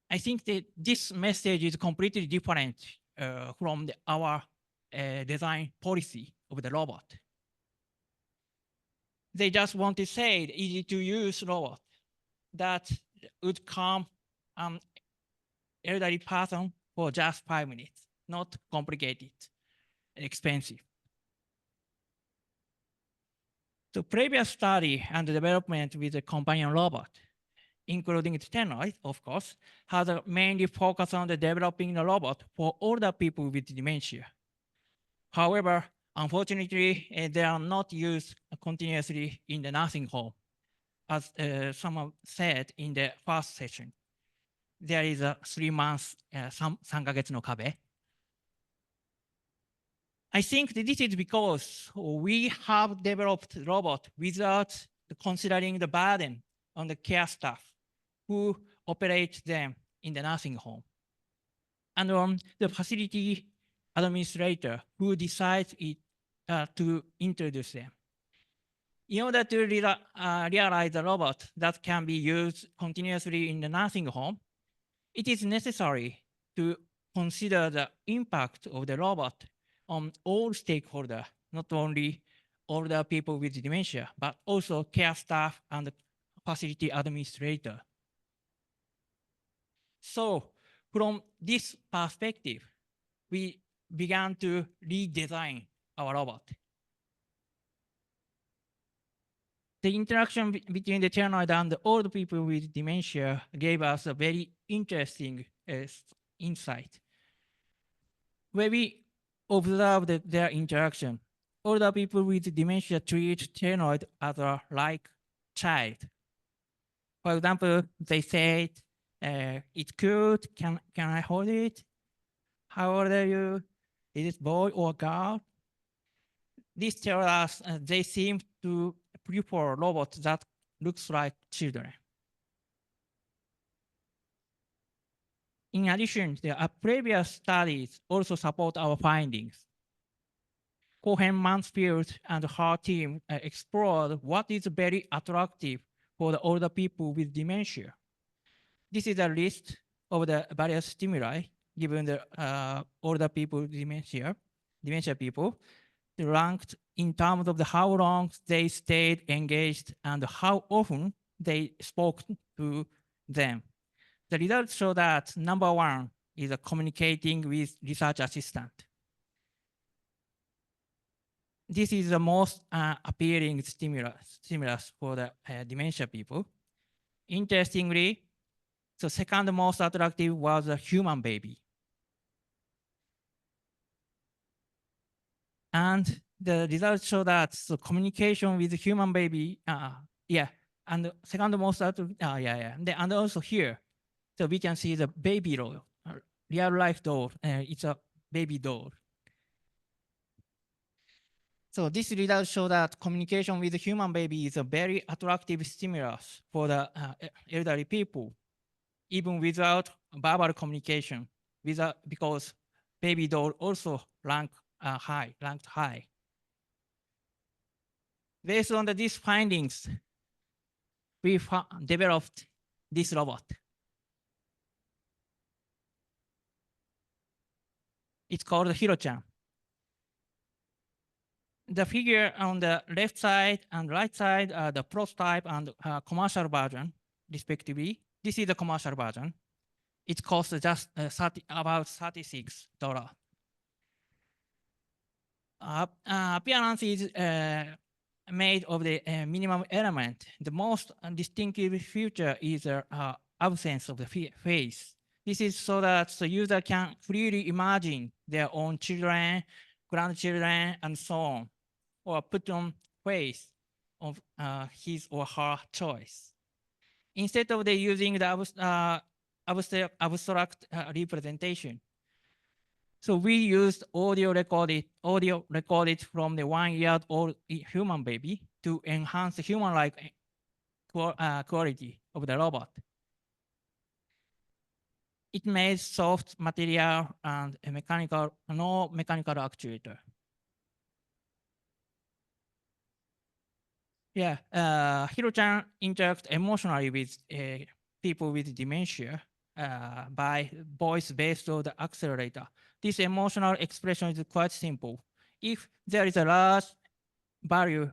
I think that this message is completely different from our design policy of the robot. They just want to say easy to use robot that would calm an elderly person for just 5 minutes, not complicated, expensive. The previous study and development with the companion robot, including the Togni, of course, has mainly focused on the developing the robot for older people with dementia. However, unfortunately, they are not used continuously in the nursing home. As someone said in the first session, there is a 3 months, 3ヶ月の壁. I think that this is because we have developed robot without considering the burden on the care staff who operate them in the nursing home, and on the facility administrator who decides to introduce them. In order to realize a robot that can be used continuously in the nursing home, it is necessary to consider the impact of the robot on all stakeholders, not only older people with dementia, but also care staff and facility administrator. So from this perspective, we began to redesign our robot. The interaction between the Togni and the old people with dementia gave us a very interesting insight. Where we observed their interaction, older people with dementia treat Togni as a like child. For example, they said, "It's cute. Can I hold it? How old are you? Is it boy or girl?" This tells us they seem to prefer robots that looks like children. In addition, there are previous studies also support our findings. Cohen Mansfield and her team explored what is very attractive for the older people with dementia. This is a list of the various stimuli given the older people with dementia people, ranked in terms of how long they stayed engaged and how often they spoke to them. The results show that number 1 is communicating with research assistant. This is the most appealing stimulus for the dementia people. Interestingly, the second most attractive was a human baby. And the results show that the communication with the human baby, and the second most attractive, and also here, so we can see the baby doll, real life doll. It's a baby doll. So this result shows that communication with the human baby is a very attractive stimulus for the elderly people, even without verbal communication, because baby doll also ranked high. Based on these findings, we developed this robot. It's called Hiro-chan. The figure on the left side and right side are the prototype and commercial version, respectively. This is the commercial version. It costs just about $36. Appearance is made of the minimum element. The most distinctive feature is the absence of the face. This is so that the user can freely imagine their own children, grandchildren, and so on, or put on face of his or her choice. Instead of using the abstract representation, so we used audio recorded from the 1-year-old human baby to enhance the human-like quality of the robot. It made soft material and a no mechanical actuator. Yeah, Hiro-chan interacts emotionally with people with dementia by voice based on the accelerator. This emotional expression is quite simple. If there is a large value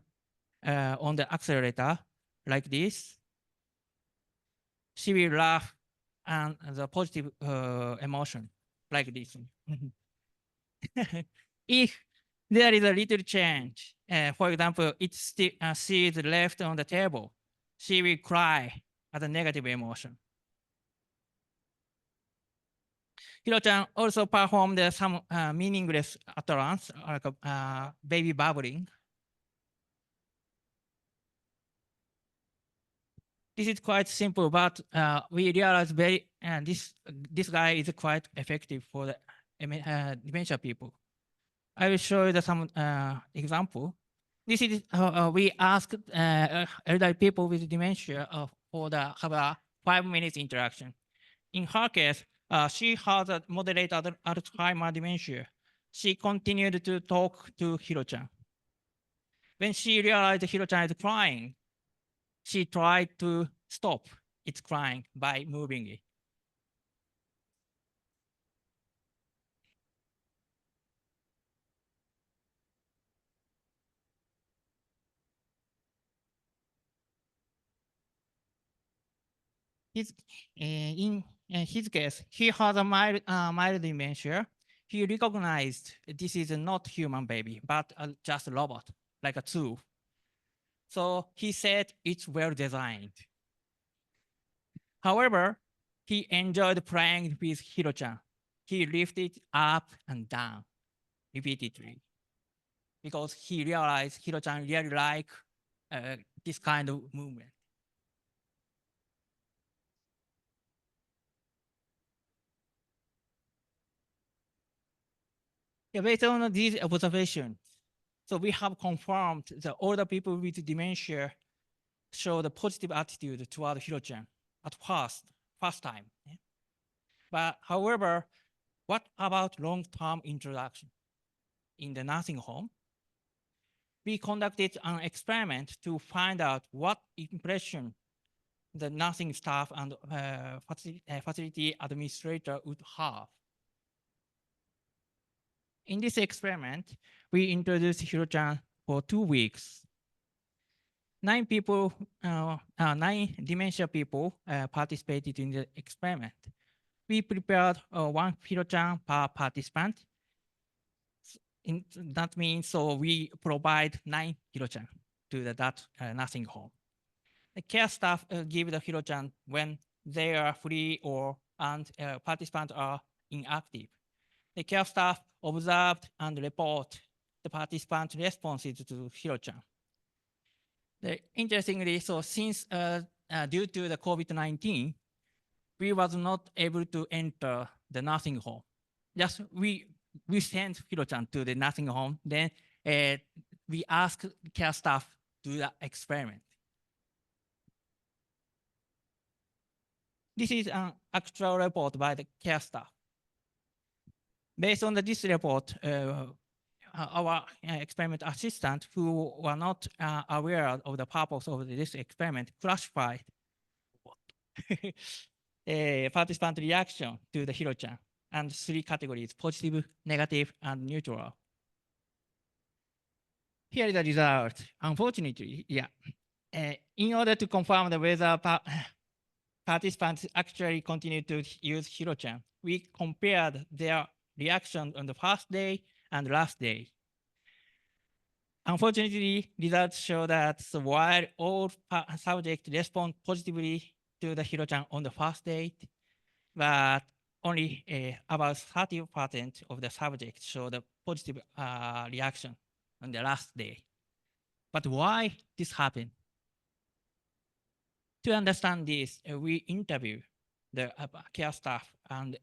on the accelerator, like this, she will laugh and the positive emotion, like this. If there is a little change, for example, it's seeds left on the table, she will cry as a negative emotion. Hiro-chan also performed some meaningless utterance, like baby babbling. This is quite simple, but we realize this guy is quite effective for the dementia people. I will show you some example. This is we asked elderly people with dementia have a 5 minutes interaction. In her case, she has a moderate Alzheimer's dementia. She continued to talk to Hiro-chan. When she realized Hiro-chan is crying, she tried to stop its crying by moving it. In his case, he has a mild dementia. He recognized this is not human baby, but just a robot, like a tool. So he said it's well designed. However, he enjoyed playing with Hiro-chan. He lifted up and down repeatedly because he realized Hiro-chan really like this kind of movement. Yeah, based on these observations, so we have confirmed that older people with dementia show the positive attitude toward Hiro-chan at first time. But however, what about long-term introduction? In the nursing home, we conducted an experiment to find out what impression the nursing staff and facility administrator would have. In this experiment, we introduced Hiro-chan for 2 weeks. 9 dementia people participated in the experiment. We prepared 1 Hiro-chan per participant. That means so we provide 9 Hiro-chan to that nursing home. The care staff give the Hiro-chan when they are free and participants are inactive. The care staff observed and report the participant responses to Hiro-chan. Interestingly, so since due to the COVID-19, we was not able to enter the nursing home. Just we sent Hiro-chan to the nursing home. Then we asked care staff to do the experiment. This is an actual report by the care staff. Based on this report, our experiment assistant, who were not aware of the purpose of this experiment, classified participant reaction to the Hiro-chan and 3 categories: positive, negative, and neutral. Here is the result. Unfortunately, in order to confirm whether participants actually continue to use Hiro-chan, we compared their reaction on the first day and last day. Unfortunately, results show that while all subjects respond positively to the Hiro-chan on the first day, but only about 30% of the subjects show the positive reaction on the last day. But why this happened? To understand this, we interview the care staff and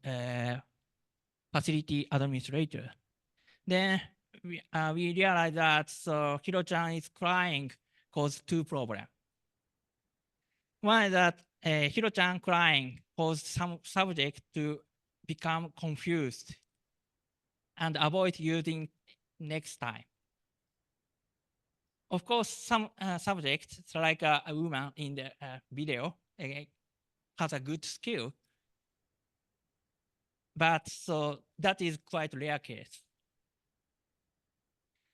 facility administrator. Then we realized that Hiro-chan is crying caused two problems. One is that Hiro-chan crying caused some subject to become confused and avoid using next time. Of course, some subjects, like a woman in the video, has a good skill, but so that is quite rare case.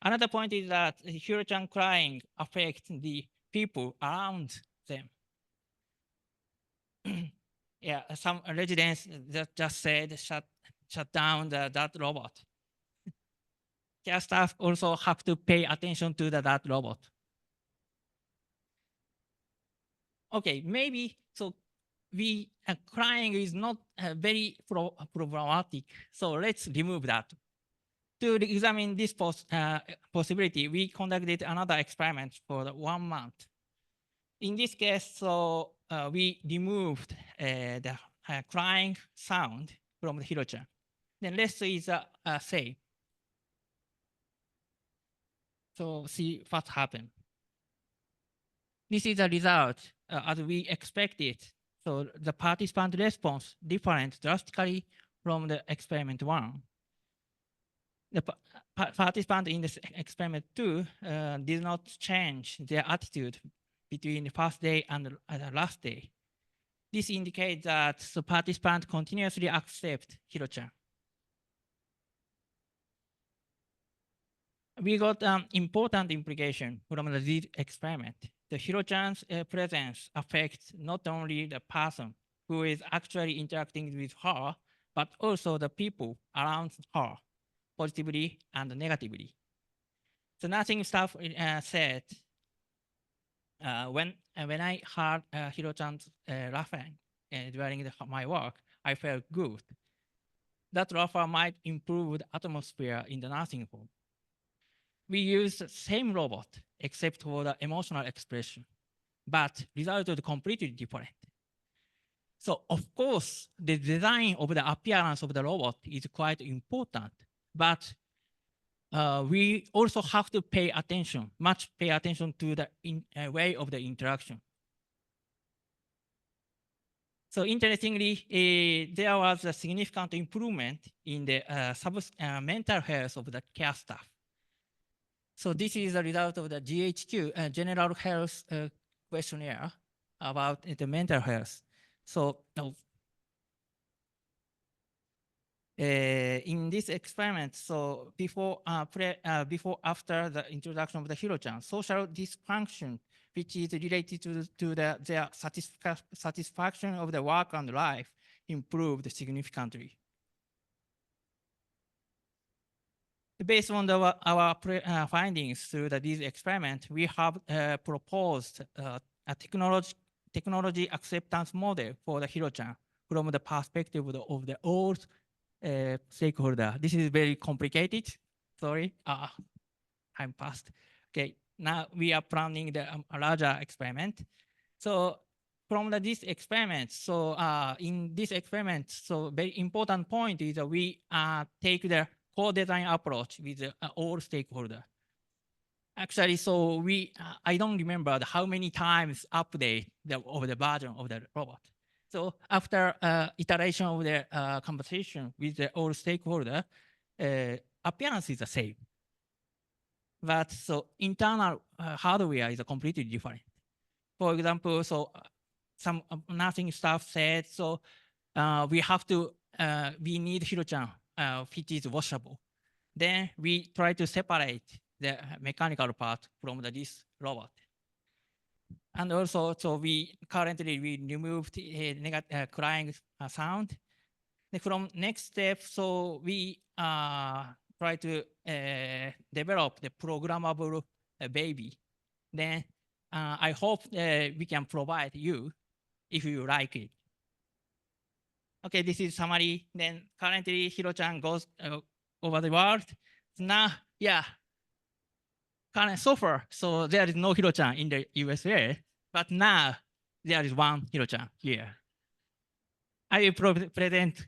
Another point is that Hiro-chan crying affects the people around them. Yeah, some residents that just said shut down that robot. Care staff also have to pay attention to that robot. Okay, maybe so we crying is not very problematic. So let's remove that. To examine this possibility, we conducted another experiment for 1 month. In this case, so we removed the crying sound from the Hiro-chan. Then rest is same. So see what happened. This is the result as we expected. So the participant response different drastically from the experiment 1. The participant in this experiment 2 did not change their attitude between the first day and the last day. This indicates that the participant continuously accept Hiro-chan. We got an important implication from this experiment. The Hiro-chan's presence affects not only the person who is actually interacting with her, but also the people around her, positively and negatively. So nothing staff said, when I heard Hiro-chan's laughing during my work, I felt good. That laughter might improve the atmosphere in the nursing home. We used the same robot except for the emotional expression, but result is completely different. So of course, the design of the appearance of the robot is quite important, but we also have to pay attention to the way of the interaction. So interestingly, there was a significant improvement in the mental health of the care staff. So this is the result of the GHQ, General Health Questionnaire about the mental health. So in this experiment, so before after the introduction of the Hiro-chan, social dysfunction, which is related to their satisfaction of the work and life, improved significantly. Based on our findings through this experiment, we have proposed a technology acceptance model for the Hiro-chan from the perspective of the all stakeholder. This is very complicated. Sorry, I'm past. Okay, now we are planning the larger experiment. So from this experiment, so in this experiment, so very important point is that we take the co-design approach with all stakeholder. Actually, so I don't remember how many times update of the version of the robot. So after iteration of the conversation with the all stakeholder, appearance is the same. But so internal hardware is completely different. For example, so some nursing staff said, so we need Hiro-chan, which is washable. Then we try to separate the mechanical part from this robot. And also, so we removed crying sound. Then from next step, so we try to develop the programmable baby. Then I hope we can provide you if you like it. Okay, this is summary. Then currently Hiro-chan goes over the world. Now, yeah, so far, so there is no Hiro-chan in the USA, but now there is one Hiro-chan here. I will present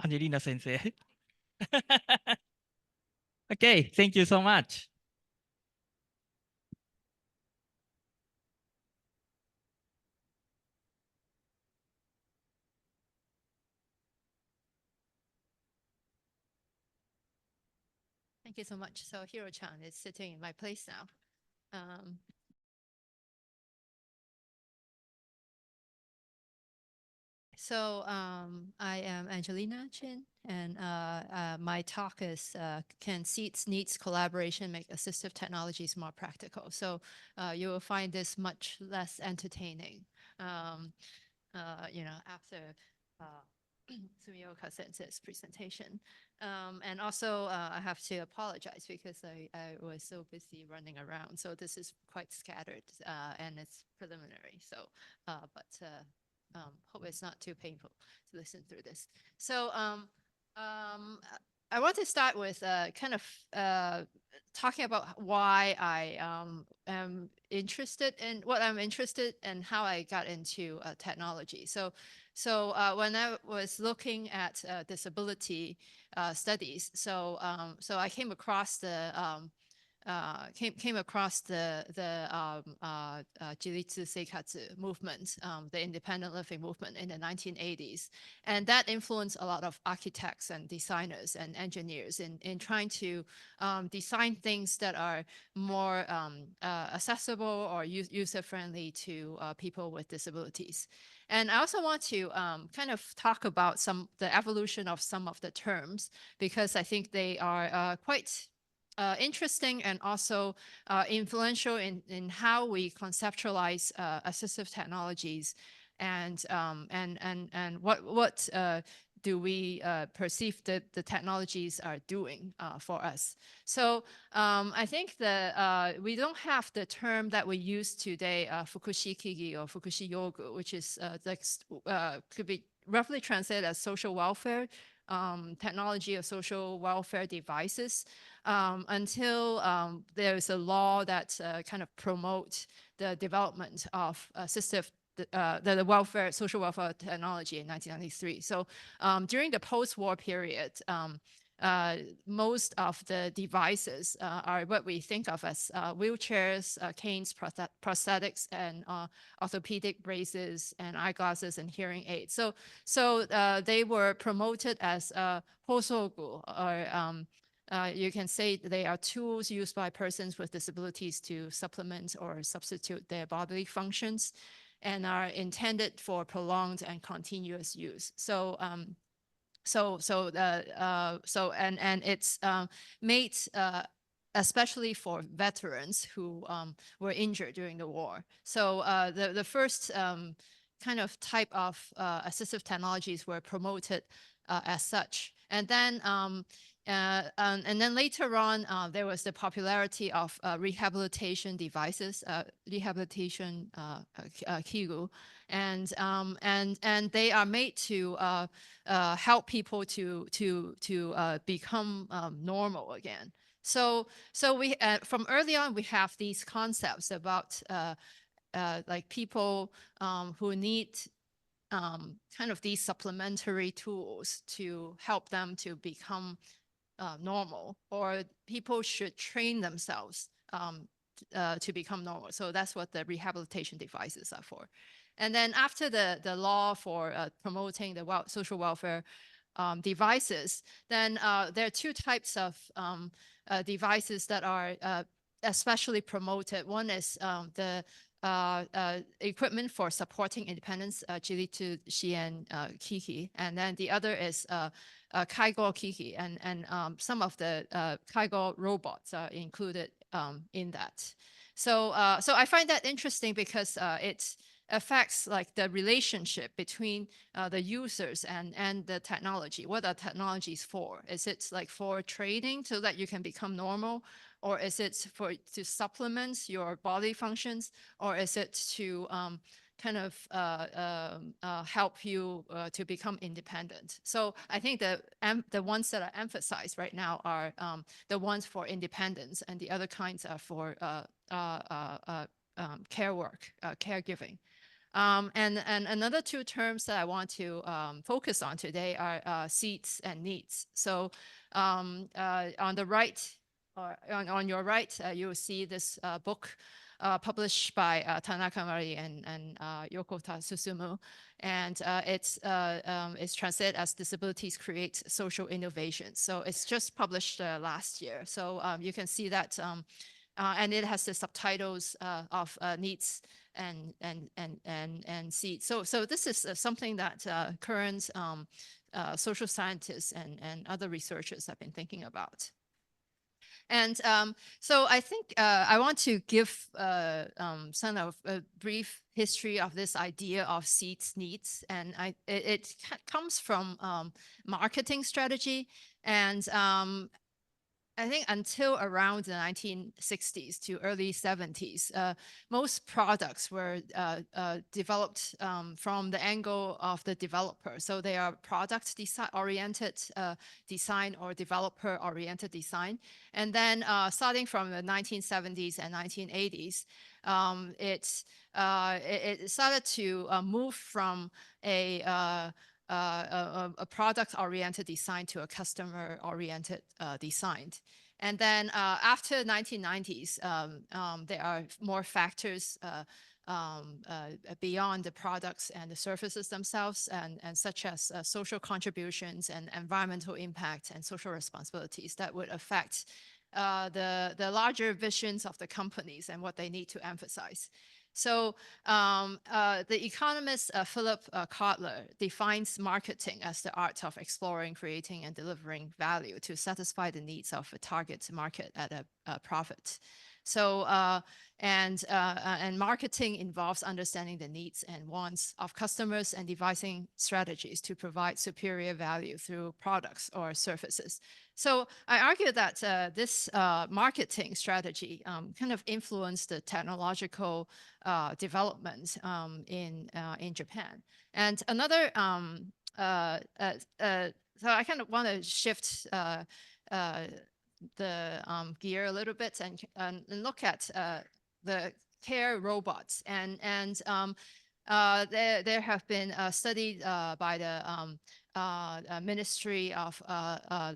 Angelina sensei. Okay, thank you so much. Thank you so much. So Hiro-chan is sitting in my place now. I am Angelina Chin, and my talk is Can Seats Needs Collaboration Make Assistive Technologies More Practical? So you will find this much less entertaining, after Sumioka sent his presentation. And also I have to apologize because I was so busy running around. So this is quite scattered and it's preliminary. So, hope it's not too painful to listen through this. So I want to start with kind of talking about why I am interested in what I'm interested and how I got into technology. So when I was looking at disability studies, so I came across the Jiritsu Seikatsu movement, the independent living movement in the 1980s. And that influenced a lot of architects and designers and engineers in trying to design things that are more accessible or user-friendly to people with disabilities. And I also want to kind of talk about the evolution of some of the terms, because I think they are quite interesting and also influential in how we conceptualize assistive technologies, and what do we perceive that the technologies are doing for us. So I think that we don't have the term that we use today, fukushi kigi or fukushi yogu, which is could be roughly translated as social welfare technology or social welfare devices, until there's a law that kind of promotes the development of assistive the welfare, social welfare technology in 1993. So during the post-war period, most of the devices are what we think of as wheelchairs, canes, prosthetics, and orthopedic braces, and eyeglasses, and hearing aids. So they were promoted as hosogu, or you can say they are tools used by persons with disabilities to supplement or substitute their bodily functions, and are intended for prolonged and continuous use. And it's made especially for veterans who were injured during the war. So the first kind of type of assistive technologies were promoted as such, and then later on, there was the popularity of rehabilitation devices, rehabilitation kigu, and they are made to help people to become normal again. So we from early on we have these concepts about like people who need kind of these supplementary tools to help them to become normal, or people should train themselves to become normal. So that's what the rehabilitation devices are for. And then after the law for promoting the social welfare devices, then there are two types of devices that are especially promoted. One is the equipment for supporting independence, Jiritsu Shien Kiki, and then the other is Kaigo Kiki, and some of the Kaigo robots are included in that. So I find that interesting because it affects like the relationship between the users and the technology. What are technologies for? Is it like for training so that you can become normal? Or is it to supplement your body functions? Or is it to kind of help you to become independent? So I think the ones that are emphasized right now are the ones for independence, and the other kinds are for care work, caregiving. And another two terms that I want to focus on today are seats and needs. So on the right, or on your right, you will see this book published by Tanaka Mari and Yokota Susumu. And it's translated as Disabilities Create Social Innovations. So it's just published last year. So you can see that, and it has the subtitles of needs and seeds. So this is something that current social scientists and other researchers have been thinking about. And so I think I want to give some of a brief history of this idea of seeds needs. And it comes from marketing strategy. And I think until around the 1960s to early 70s, most products were developed from the angle of the developer. So they are product-oriented design or developer-oriented design. And then starting from the 1970s and 1980s, it started to move from a product-oriented design to a customer-oriented design. And then after 1990s, there are more factors beyond the products and the services themselves, and such as social contributions and environmental impact and social responsibilities that would affect the larger visions of the companies and what they need to emphasize. So the economist Philip Kotler defines marketing as the art of exploring, creating, and delivering value to satisfy the needs of a target market at a profit. So and marketing involves understanding the needs and wants of customers and devising strategies to provide superior value through products or services. So I argue that this marketing strategy kind of influenced the technological development in Japan. And another, so I kind of want to shift the gear a little bit and look at the care robots. And there have been studied by the Ministry of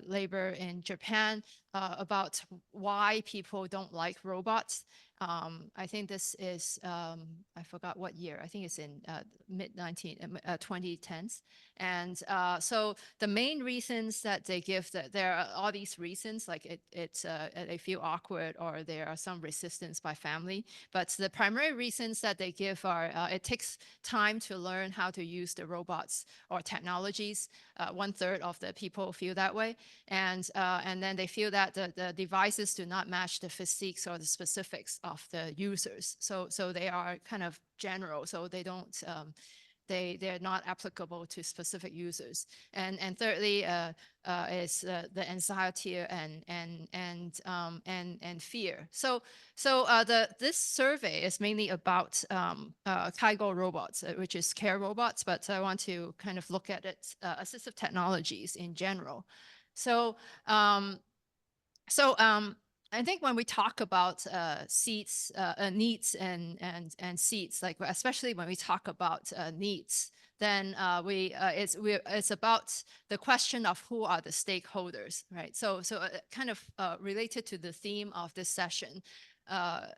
Labor in Japan about why people don't like robots. I think this is, I forgot what year. I think it's in mid-2010s. And so the main reasons that they give, that there are all these reasons, like they feel awkward or there are some resistance by family. But the primary reasons that they give are it takes time to learn how to use the robots or technologies. 1/3 of the people feel that way. And then they feel that the devices do not match the physiques or the specifics of the users. So they are kind of general. So they don't, they're not applicable to specific users. And thirdly, is the anxiety and fear. So this survey is mainly about Kaigo robots, which is care robots, but I want to kind of look at it, assistive technologies in general. So I think when we talk about needs and seats, like especially when we talk about needs, then it's about the question of who are the stakeholders, right? So kind of related to the theme of this session.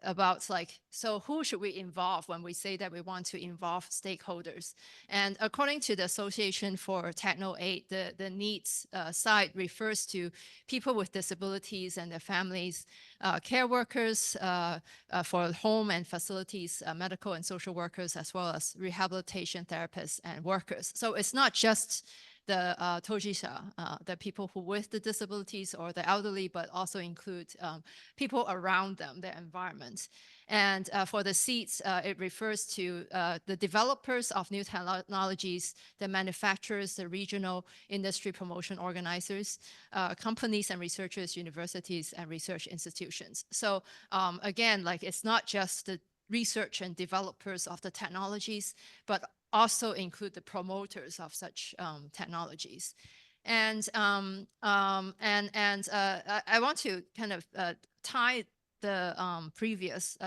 About like, so who should we involve when we say that we want to involve stakeholders? And according to the Association for Techno Aid, the needs side refers to people with disabilities and their families, care workers for home and facilities, medical and social workers, as well as rehabilitation therapists and workers. So it's not just the tojisha, the people who with the disabilities or the elderly, but also include people around them, their environment. And for the seats, it refers to the developers of new technologies, the manufacturers, the regional industry promotion organizers, companies and researchers, universities and research institutions. So again, like it's not just the research and developers of the technologies, but also include the promoters of such technologies. And I want to kind of tie the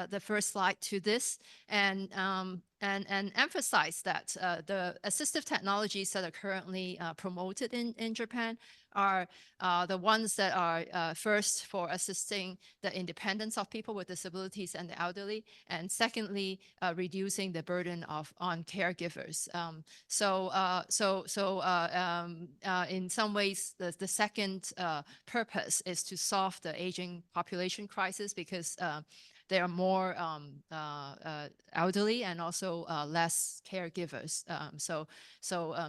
the first slide to this, and and emphasize that the assistive technologies that are currently promoted in Japan are the ones that are first for assisting the independence of people with disabilities and the elderly, and secondly, reducing the burden on caregivers. In some ways, the second purpose is to solve the aging population crisis, because there are more elderly and also less caregivers.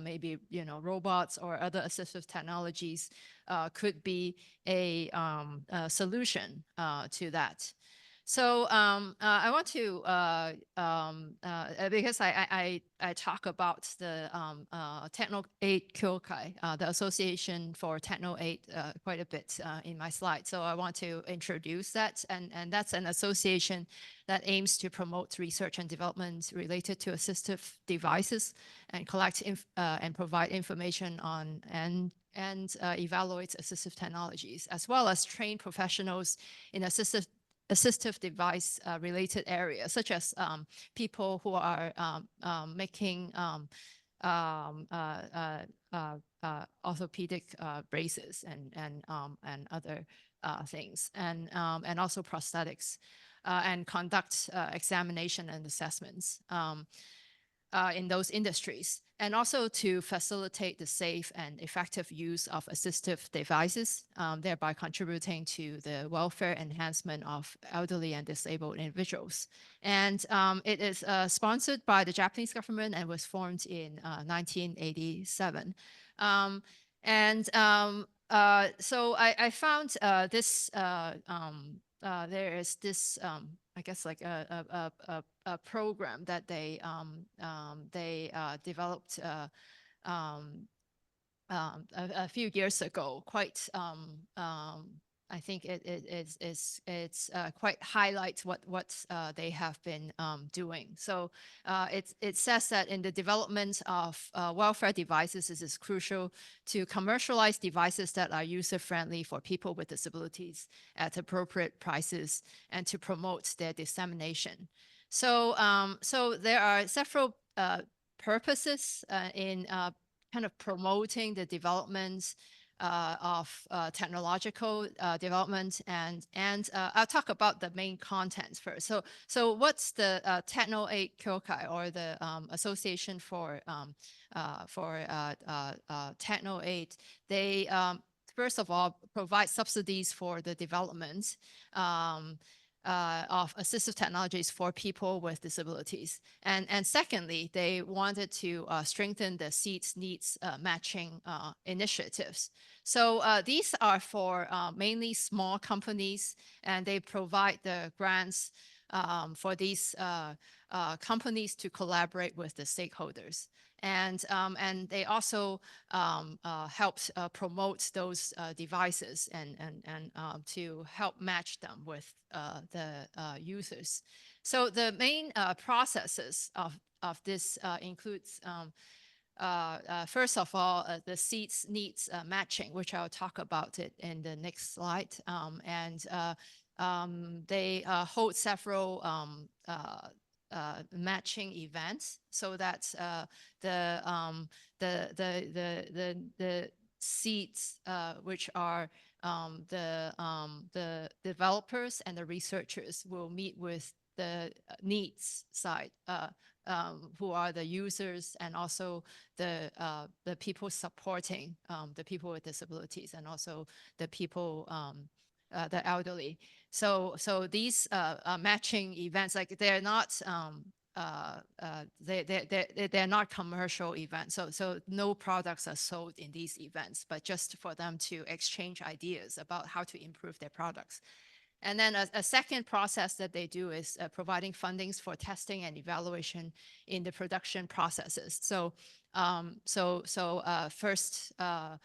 Maybe, robots or other assistive technologies could be a solution to that. So I want to, because I talk about the Techno 8 Kyokai, the Association for Techno 8 quite a bit in my slide. So I want to introduce that. And that's an association that aims to promote research and development related to assistive devices and collect and provide information on and evaluate assistive technologies, as well as train professionals in assistive device related areas, such as people who are making orthopedic braces and other things, and also prosthetics, and conduct examination and assessments in those industries, and also to facilitate the safe and effective use of assistive devices, thereby contributing to the welfare enhancement of elderly and disabled individuals. And it is sponsored by the Japanese government and was formed in 1987. So I found this, there is this, I guess, like a program that they developed a few years ago. Quite, I think it's quite highlights what they have been doing. So it says that in the development of welfare devices, it is crucial to commercialize devices that are user-friendly for people with disabilities at appropriate prices, and to promote their dissemination. So there are several purposes in kind of promoting the development of technological development, and I'll talk about the main contents first. So what's the Techno 8 Kyokai, or the Association for Techno 8? They first of all provide subsidies for the development of assistive technologies for people with disabilities. And secondly, they wanted to strengthen the seats needs matching initiatives. So these are for mainly small companies, and they provide the grants for these companies to collaborate with the stakeholders. And they also helped promote those devices and to help match them with the users. So the main processes of this includes, first of all, the seats needs matching, which I'll talk about it in the next slide. They hold several matching events, so that the seats, which are the developers and the researchers, will meet with the needs side, who are the users, and also the people supporting the people with disabilities, and also the people, the elderly. So these matching events, like they're not they're not commercial events. So no products are sold in these events, but just for them to exchange ideas about how to improve their products. And then a second process that they do is providing fundings for testing and evaluation in the production processes. So first, a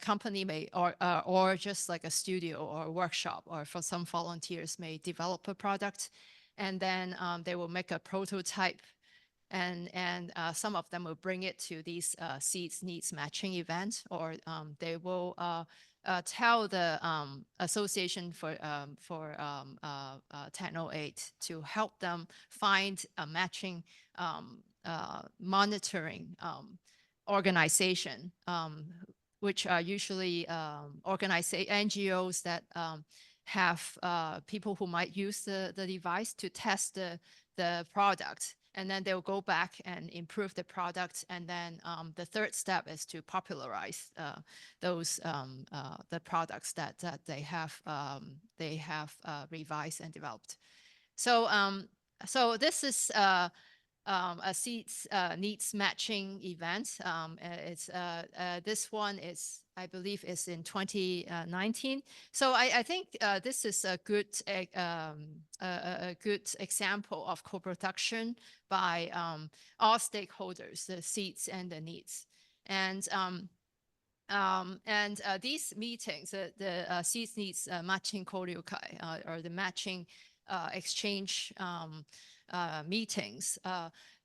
company may, or just like a studio or a workshop, or for some volunteers may develop a product, and then they will make a prototype, and some of them will bring it to these seats needs matching events, or they will tell the Association for Techno 8 to help them find a matching monitoring organization, which are usually NGOs that have people who might use the device to test the product. And then they'll go back and improve the product. And then the third step is to popularize those the products that they have revised and developed. So so this is a seats needs matching event. It's this one is, I believe, is in 2019. So I think this is a good example of co-production by all stakeholders, the seats and the needs. And these meetings, the seats needs matching koryokai, or the matching exchange meetings,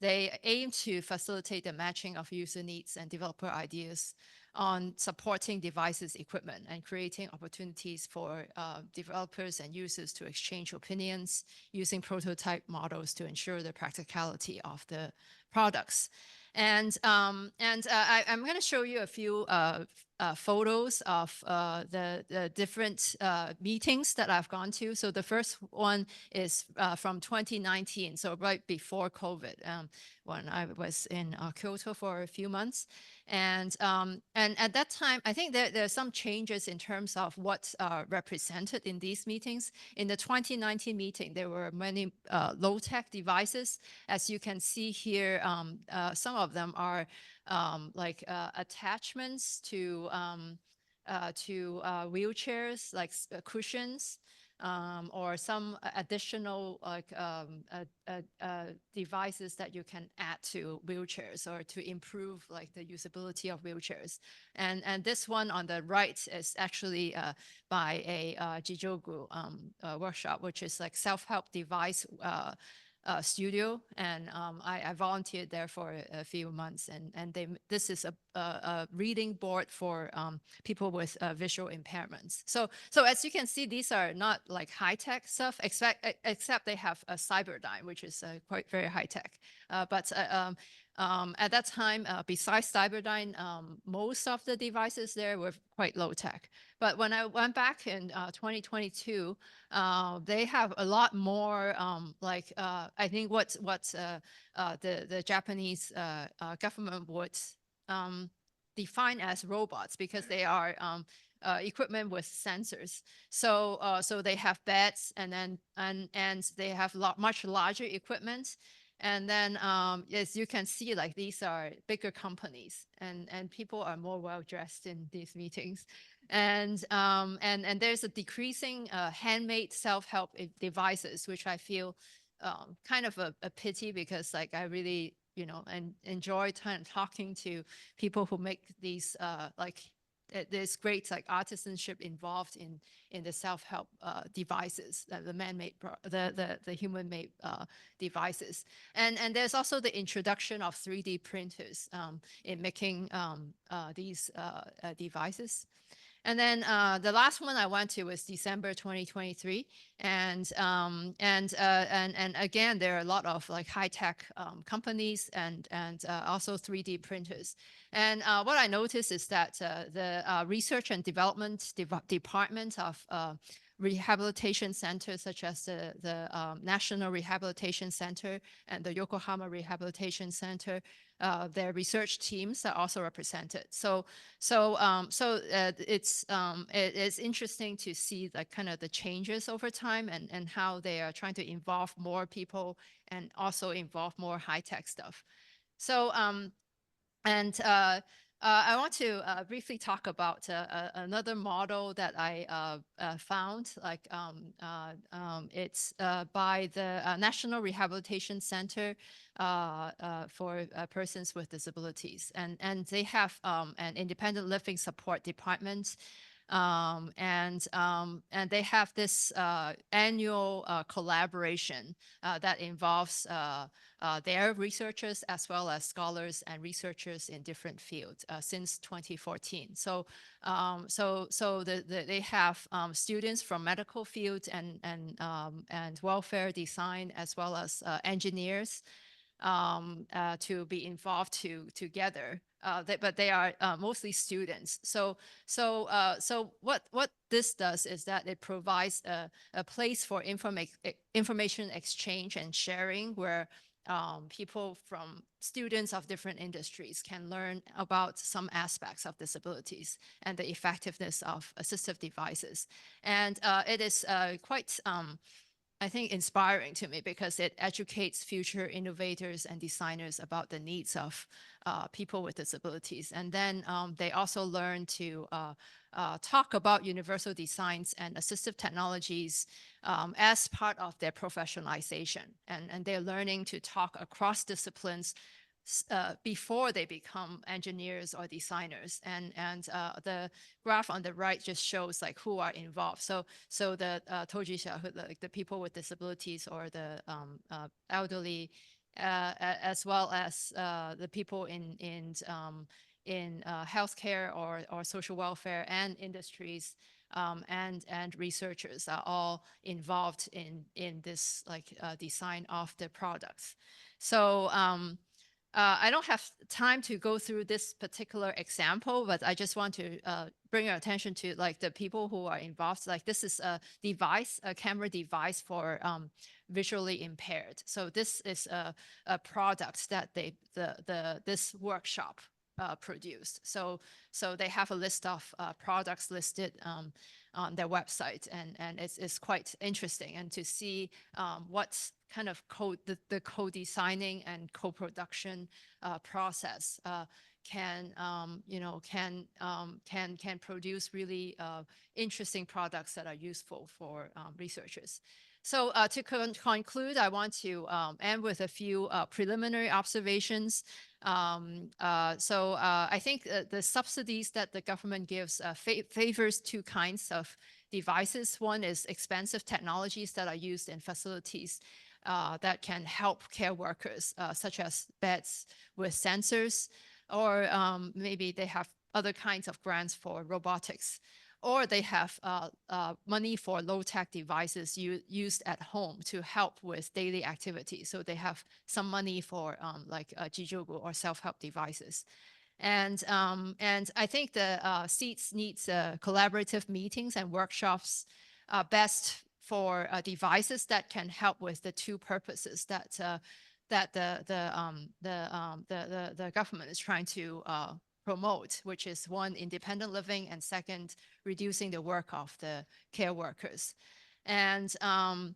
they aim to facilitate the matching of user needs and developer ideas on supporting devices, equipment, and creating opportunities for developers and users to exchange opinions using prototype models to ensure the practicality of the products. And I'm going to show you a few photos of the different meetings that I've gone to. So the first one is from 2019, so right before COVID, when I was in Kyoto for a few months. And at that time, I think there are some changes in terms of what's represented in these meetings. In the 2019 meeting, there were many low-tech devices. As you can see here, some of them are like attachments to wheelchairs, like cushions, or some additional like devices that you can add to wheelchairs or to improve like the usability of wheelchairs. And this one on the right is actually by a Jijogu workshop, which is like self-help device studio, and I volunteered there for a few months, and this is a reading board for people with visual impairments. So as you can see, these are not like high-tech stuff, except they have a Cyberdyne, which is quite very high-tech. But at that time, besides Cyberdyne, most of the devices there were quite low-tech. But when I went back in 2022, they have a lot more like I think what the Japanese government would define as robots, because they are equipment with sensors. So so they have beds, and then and they have much larger equipment. And then as you can see, like these are bigger companies, and people are more well dressed in these meetings. And there's a decreasing handmade self-help devices, which I feel kind of a pity, because like I really, you know, and enjoy talking to people who make these like there's great like artisanship involved in the self-help devices, the man-made, the human-made devices. And there's also the introduction of 3D printers in making these devices. And then the last one I went to was December 2023, and again there are a lot of like high tech companies and also 3D printers. And what I noticed is that the research and development department of rehabilitation centers, such as the National Rehabilitation Center and the Yokohama Rehabilitation Center, their research teams are also represented. So it's interesting to see like kind of the changes over time, and how they are trying to involve more people and also involve more high tech stuff. So I want to briefly talk about another model that I found. Like it's by the National Rehabilitation Center for persons with disabilities, and they have an independent living support department And they have this annual collaboration that involves their researchers as well as scholars and researchers in different fields since 2014. So they have students from medical fields and welfare design as well as engineers to be involved together. But they are mostly students. So what this does is that it provides a place for information exchange and sharing where people from students of different industries can learn about some aspects of disabilities and the effectiveness of assistive devices. And it is quite I think, inspiring to me because it educates future innovators and designers about the needs of people with disabilities. And then they also learn to talk about universal designs and assistive technologies as part of their professionalization. And they're learning to talk across disciplines before they become engineers or designers. And the graph on the right just shows like who are involved. So the Togni, like the people with disabilities or the elderly, as well as the people in healthcare or social welfare and industries and researchers are all involved in this like design of the products. So I don't have time to go through this particular example, but I just want to bring your attention to like the people who are involved. Like this is a device, a camera device for visually impaired. So this is a product that this workshop produced. So they have a list of products listed on their website, and it's quite interesting and to see what kind of the co-designing and co-production process can produce really interesting products that are useful for researchers. So to conclude, I want to end with a few preliminary observations. I think the subsidies that the government gives favors two kinds of devices. One is expensive technologies that are used in facilities that can help care workers, such as beds with sensors, or maybe they have other kinds of grants for robotics, or they have money for low-tech devices used at home to help with daily activities. So they have some money for like Jijogu or self-help devices. And I think the seats needs collaborative meetings and workshops best for devices that can help with the two purposes that the government is trying to promote, which is one, independent living, and second, reducing the work of the care workers. And I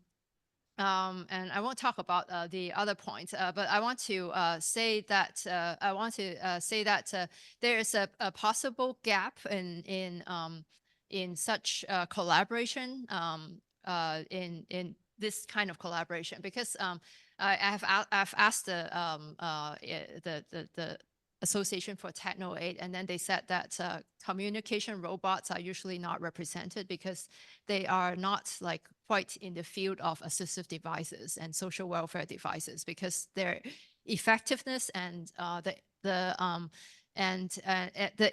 won't talk about the other points, but I want to say that there is a possible gap in such collaboration in this kind of collaboration, because I've asked the Association for Techno-Aid, and then they said that communication robots are usually not represented because they are not like quite in the field of assistive devices and social welfare devices, because their effectiveness and the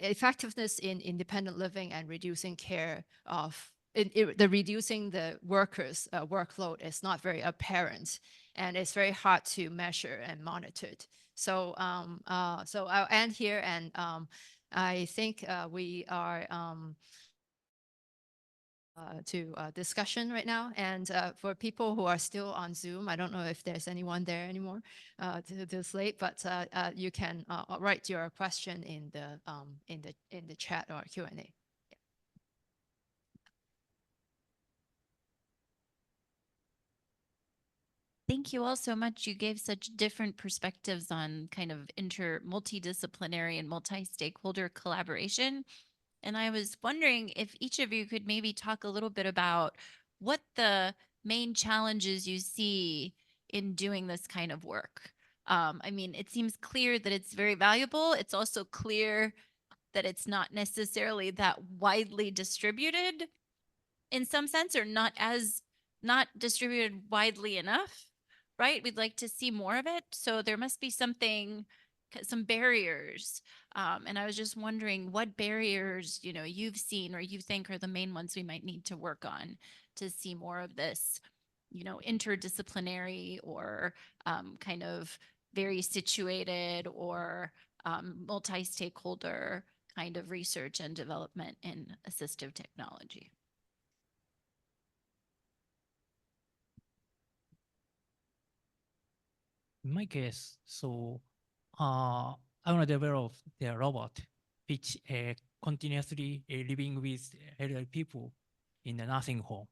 effectiveness in independent living and reducing care of reducing the workers' workload is not very apparent, and it's very hard to measure and monitor it. So I'll end here, and I think we are to discussion right now. And for people who are still on Zoom, I don't know if there's anyone there anymore this late, but you can write your question in the chat or Q&A. Thank you all so much. You gave such different perspectives on kind of multidisciplinary and multi-stakeholder collaboration. And I was wondering if each of you could maybe talk a little bit about what the main challenges you see in doing this kind of work. I mean, it seems clear that it's very valuable. It's also clear that it's not necessarily that widely distributed in some sense, or not distributed widely enough, right? We'd like to see more of it. So there must be some barriers. And I was just wondering what barriers, you've seen or you think are the main ones we might need to work on to see more of this, interdisciplinary or kind of very situated or multi-stakeholder kind of research and development in assistive technology. In my case, so I want to develop the robot which continuously living with elderly people in the nursing home.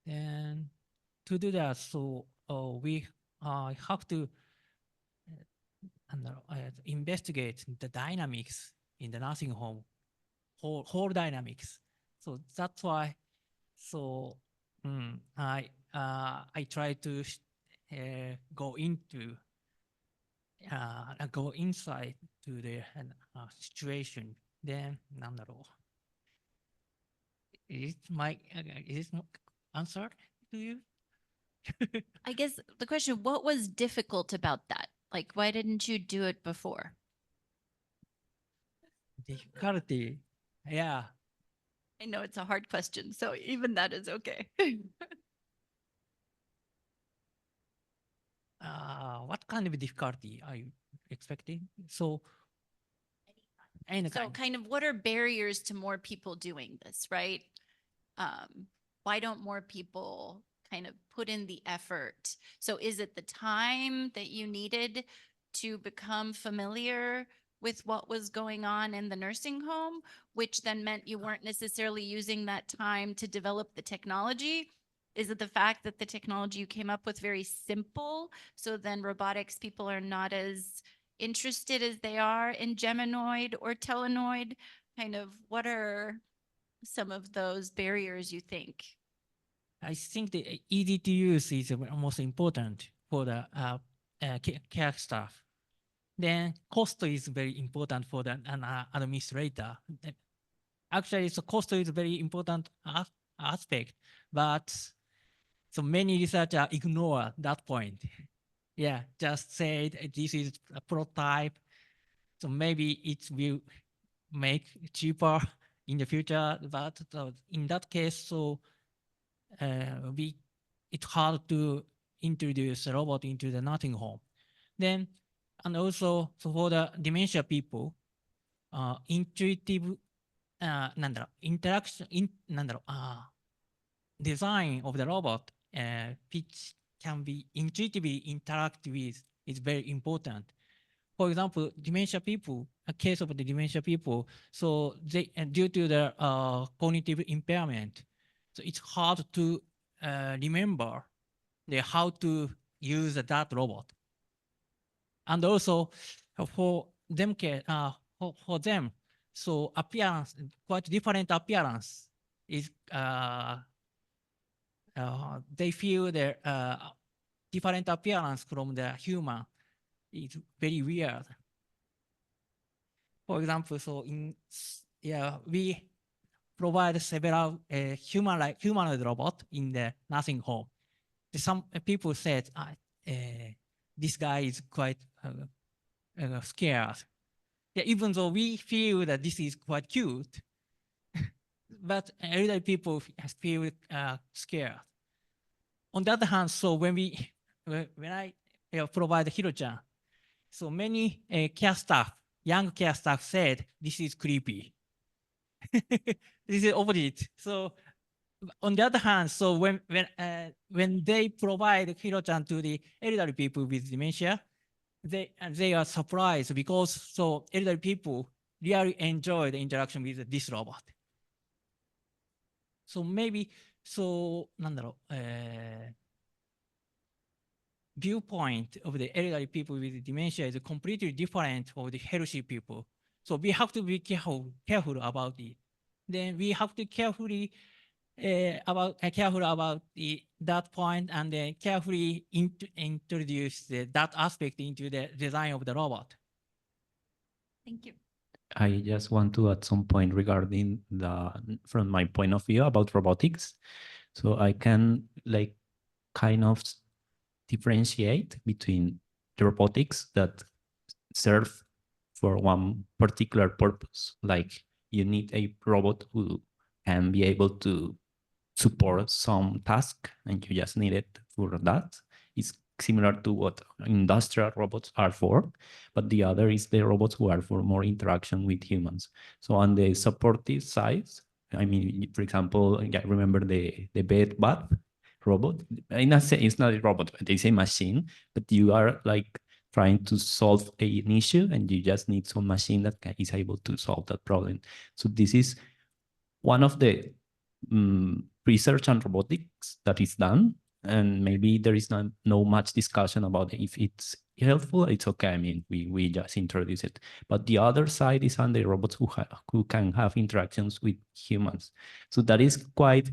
And to do that, so we have to investigate the dynamics in the nursing home, whole dynamics. So that's why. So I try to go inside to the situation. Then, is it answered to you? I guess the question, what was difficult about that? Like, why didn't you do it before? Difficulty, yeah. I know it's a hard question, so even that is okay. What kind of difficulty are you expecting? So kind of what are barriers to more people doing this, right? Why don't more people kind of put in the effort? So is it the time that you needed to become familiar with what was going on in the nursing home, which then meant you weren't necessarily using that time to develop the technology? Is it the fact that the technology you came up with very simple, so then robotics people are not as interested as they are in Geminoid or Telenoid? Kind of what are some of those barriers you think? I think the easy to use is most important for the care staff. Then cost is very important for the administrator. Actually, so cost is very important aspect, but so many researchers ignore that point. Yeah, just say this is a prototype, so maybe it will make cheaper in the future. But in that case, so it's hard to introduce a robot into the nursing home. Then, and also so for the dementia people, intuitive interaction design of the robot which can be intuitively interact with is very important. For example, dementia people, a case of the dementia people, so they due to the cognitive impairment, so it's hard to remember how to use that robot. And also for them, so appearance, quite different appearance is they feel their different appearance from the human is very weird. For example, so we provide several humanoid robot in the nursing home. Some people said this guy is quite scared. Yeah, even though we feel that this is quite cute, but elderly people feel scared. On the other hand, so when I provide Hiro-chan, so many young care staff said this is creepy. This is opposite. So on the other hand, so when they provide Hiro-chan to the elderly people with dementia, they are surprised because so elderly people really enjoy the interaction with this robot. So maybe so viewpoint of the elderly people with dementia is completely different from the healthy people. So we have to be careful about it. Then we have to careful about that point, and then carefully introduce that aspect into the design of the robot. Thank you. I just want to add some point regarding from my point of view about robotics. So I can like kind of differentiate between the robotics that serve for one particular purpose. Like you need a robot who can be able to support some task and you just need it for that. It's similar to what industrial robots are for, but the other is the robots who are for more interaction with humans. So on the supportive side, I mean, for example, I remember the bed bath robot. It's not a robot, it's a machine, but you are like trying to solve an issue and you just need some machine that is able to solve that problem. So this is one of the research on robotics that is done, and maybe there is no much discussion about it. If it's helpful, it's okay. I mean, we just introduce it. But the other side is on the robots who can have interactions with humans. So that is quite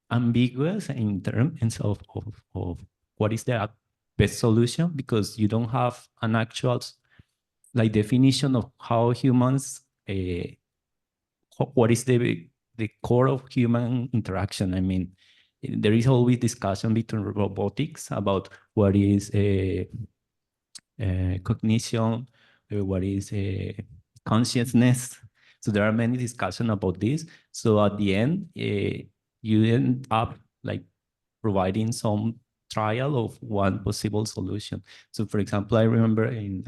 ambiguous in terms of what is the best solution, because you don't have an actual like definition of how humans what is the core of human interaction. I mean, there is always discussion between robotics about what is cognition, what is consciousness. So there are many discussions about this. So at the end, you end up like providing some trial of one possible solution. So for example, I remember in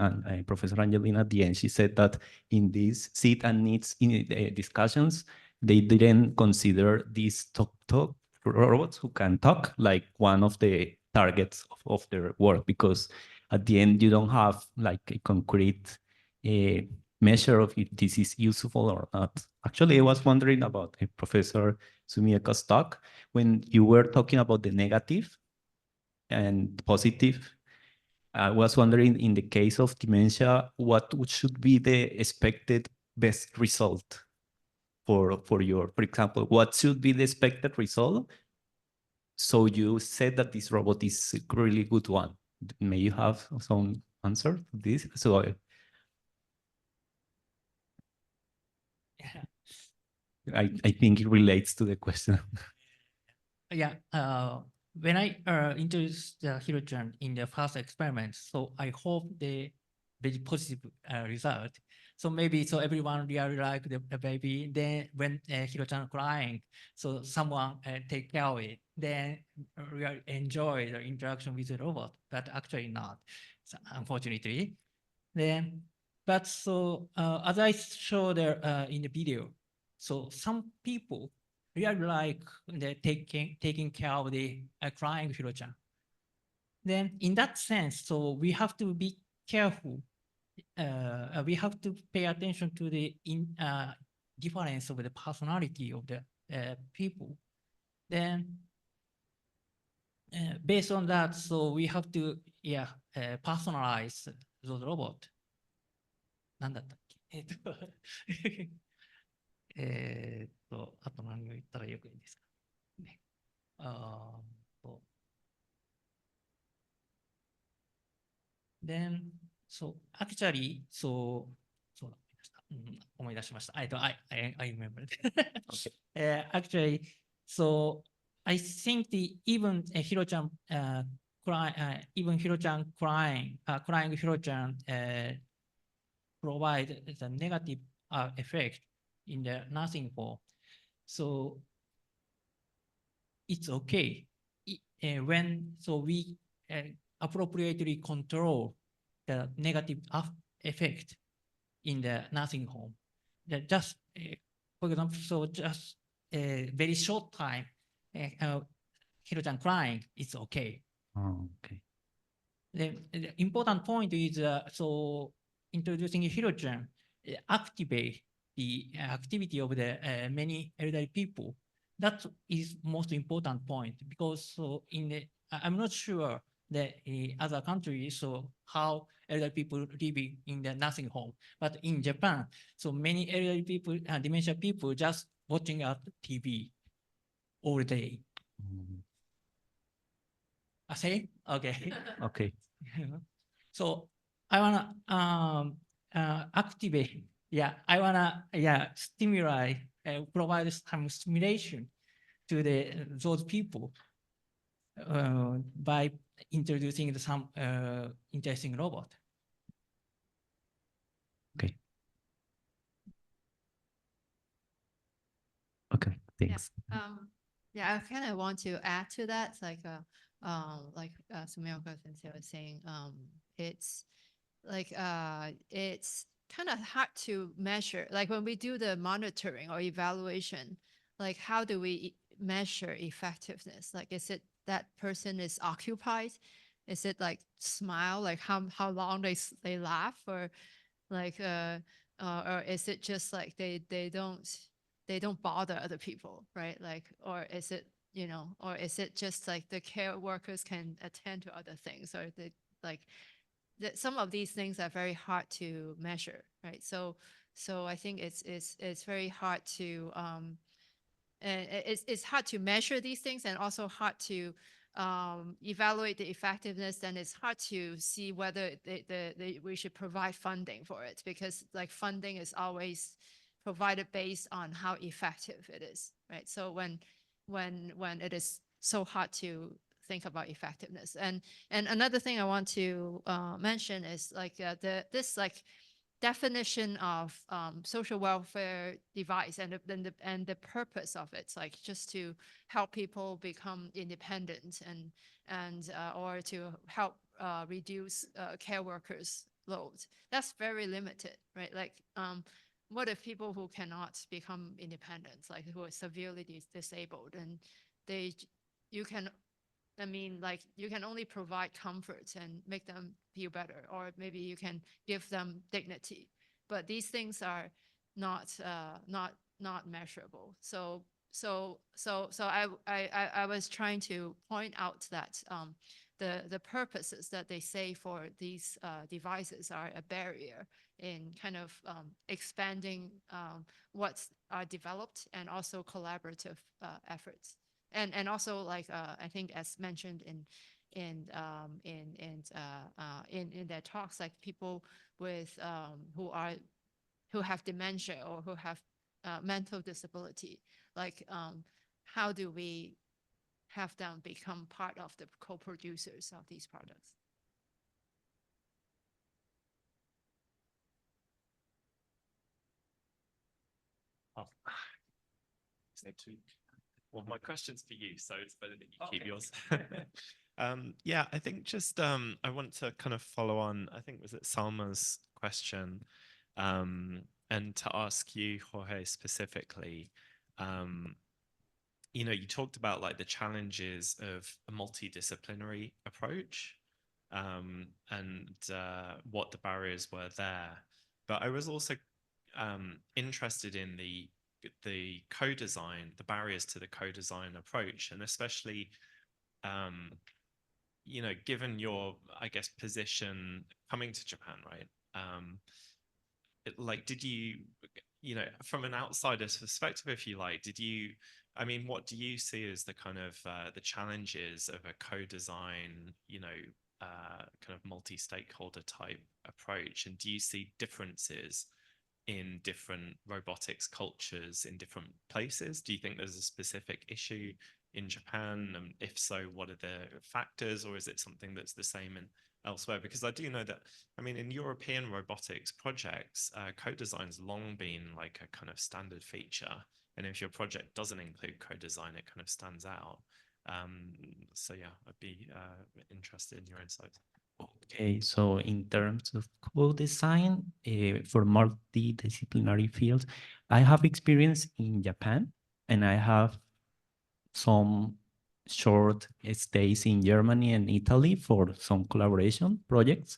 Professor Angelina at the end, she said that in these seat and needs discussions, they didn't consider these talk robots who can talk like one of the targets of their work, because at the end you don't have like a concrete measure of if this is useful or not. Actually, I was wondering about Professor Sumioka's talk when you were talking about the negative and positive. I was wondering, in the case of dementia, what should be the expected best result for example, what should be the expected result? So you said that this robot is a really good one. May you have some answer to this? So I think it relates to the question. Yeah. When I introduced the Hiro-chan in the first experiment, so I hope the very positive result. So maybe so everyone really like the baby. Then when Hiro-chan crying, so someone take care of it. Then really enjoy the interaction with the robot, but actually not, so unfortunately. Then, but so as I showed there in the video, so some people really like the taking care of the crying Hiro-chan. Then in that sense, so we have to be careful. We have to pay attention to the difference of the personality of the people. Then based on that, so we have to personalize those robots. なんだったっけあと何を言ったらよくいいですかね。Then, so actually, so 思い出しました。I remember. Okay. Actually, so I think even Hiro-chan even Hiro-chan crying Hiro-chan provide the negative effect in the nursing home. So it's okay when we appropriately control the negative effect in the nursing home. Just for example, so just a very short time, Hiro-chan crying, it's okay. Oh, okay. The important point is so introducing Hiro-chan activate the activity of the many elderly people. That is most important point, because so in the I'm not sure that other countries so how elderly people living in the nursing home, but in Japan, so many elderly people, dementia people just watching at TV all day. Say okay. Okay. So I wanna activate. Yeah, I wanna stimulate, provide some stimulation to those people by introducing some interesting robot. Okay. Okay, thanks. Yeah, I kind of want to add to that, like Sumioka Sensei was saying, it's like it's kind of hard to measure. Like when we do the monitoring or evaluation, like how do we measure effectiveness? Like, is it that person is occupied? Is it like smile, like how long they laugh, or like or is it just like they don't bother other people, right? Like, or is it, you know, or is it just like the care workers can attend to other things, or some of these things are very hard to measure, right? So I think it's very hard to it's hard to measure these things, and also hard to evaluate the effectiveness. And it's hard to see whether we should provide funding for it, because like funding is always provided based on how effective it is, right? So when it is so hard to think about effectiveness. And another thing I want to mention is like this like definition of social welfare device and the purpose of it, like just to help people become independent and or to help reduce care workers' load. That's very limited, right? Like what if people who cannot become independent, like who are severely disabled, and you can only provide comfort and make them feel better, or maybe you can give them dignity, but these things are not measurable. So I was trying to point out that the purposes that they say for these devices are a barrier in kind of expanding what's developed, and also collaborative efforts. And also, like I think, as mentioned in their talks, like people with who have dementia or who have mental disability, like how do we have them become part of the co-producers of these products? Well, my question's for you, so it's better that you keep yours. Yeah, I think just I want to kind of follow on, I think was it Salma's question, and to ask you, Jorge, specifically, you know, you talked about like the challenges of a multidisciplinary approach, and what the barriers were there. But I was also interested in the co-design, the barriers to the co-design approach, and especially, you know, given your, I guess, position coming to Japan, right? Like, did you, you know, from an outsider's perspective, if you like, I mean, what do you see as the kind of the challenges of a co-design, you know, kind of multi-stakeholder type approach? And do you see differences in different robotics cultures in different places? Do you think there's a specific issue in Japan? And if so, what are the factors, or is it something that's the same in elsewhere? Because I do know that, I mean, in European robotics projects, co-design's long been like a kind of standard feature. And if your project doesn't include co-design, it kind of stands out. So yeah, I'd be interested in your insights. Okay, so in terms of co-design for multidisciplinary fields, I have experience in Japan, and I have some short stays in Germany and Italy for some collaboration projects.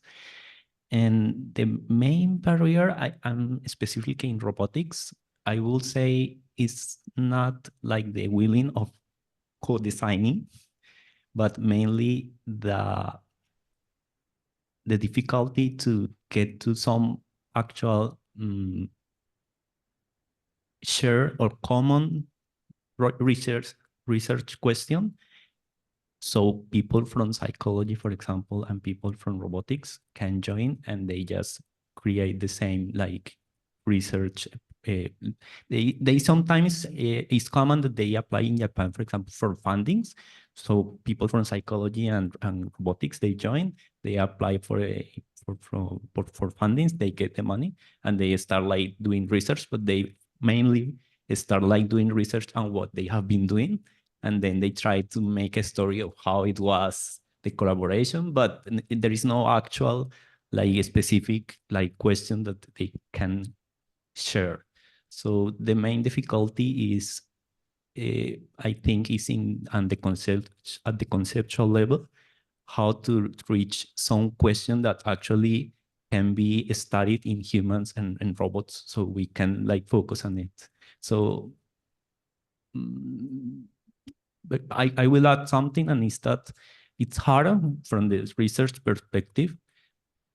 And the main barrier, I'm specifically in robotics, I will say is not like the willing of co-designing, but mainly the difficulty to get to some actual share or common research question. So people from psychology, for example, and people from robotics can join, and they just create the same like research. They sometimes it's common that they apply in Japan, for example, for fundings. So people from psychology and robotics, they join, they apply for fundings, they get the money, and they start like doing research, but they mainly start like doing research on what they have been doing, and then they try to make a story of how it was the collaboration, but there is no actual like specific like question that they can share. So the main difficulty is, I think, is at the conceptual level, how to reach some question that actually can be studied in humans and robots, so we can like focus on it. So, but I will add something, and it's that it's harder from the research perspective.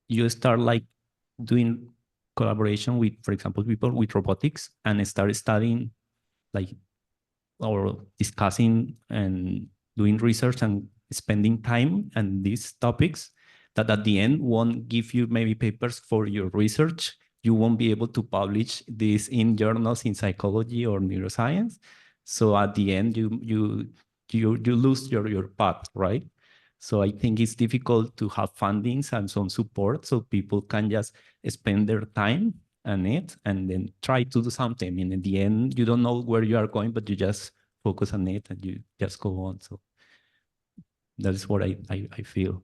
You start like doing collaboration with, for example, people with robotics, and start studying like or discussing and doing research and spending time on these topics that at the end won't give you maybe papers for your research. You won't be able to publish this in journals in psychology or neuroscience. So at the end, you lose your path, right? So I think it's difficult to have fundings and some support so people can just spend their time on it and then try to do something. And in the end, you don't know where you are going, but you just focus on it and you just go on. So that is what I feel.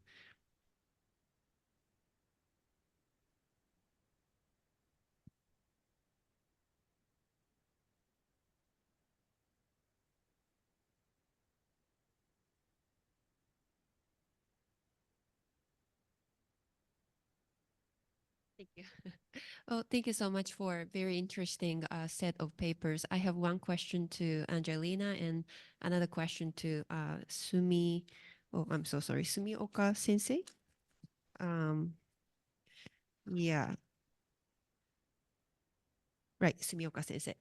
Thank you. Oh, thank you so much for a very interesting set of papers. I have one question to Angelina and another question to Sumioka sensei. Yeah. Right, Sumioka sensei.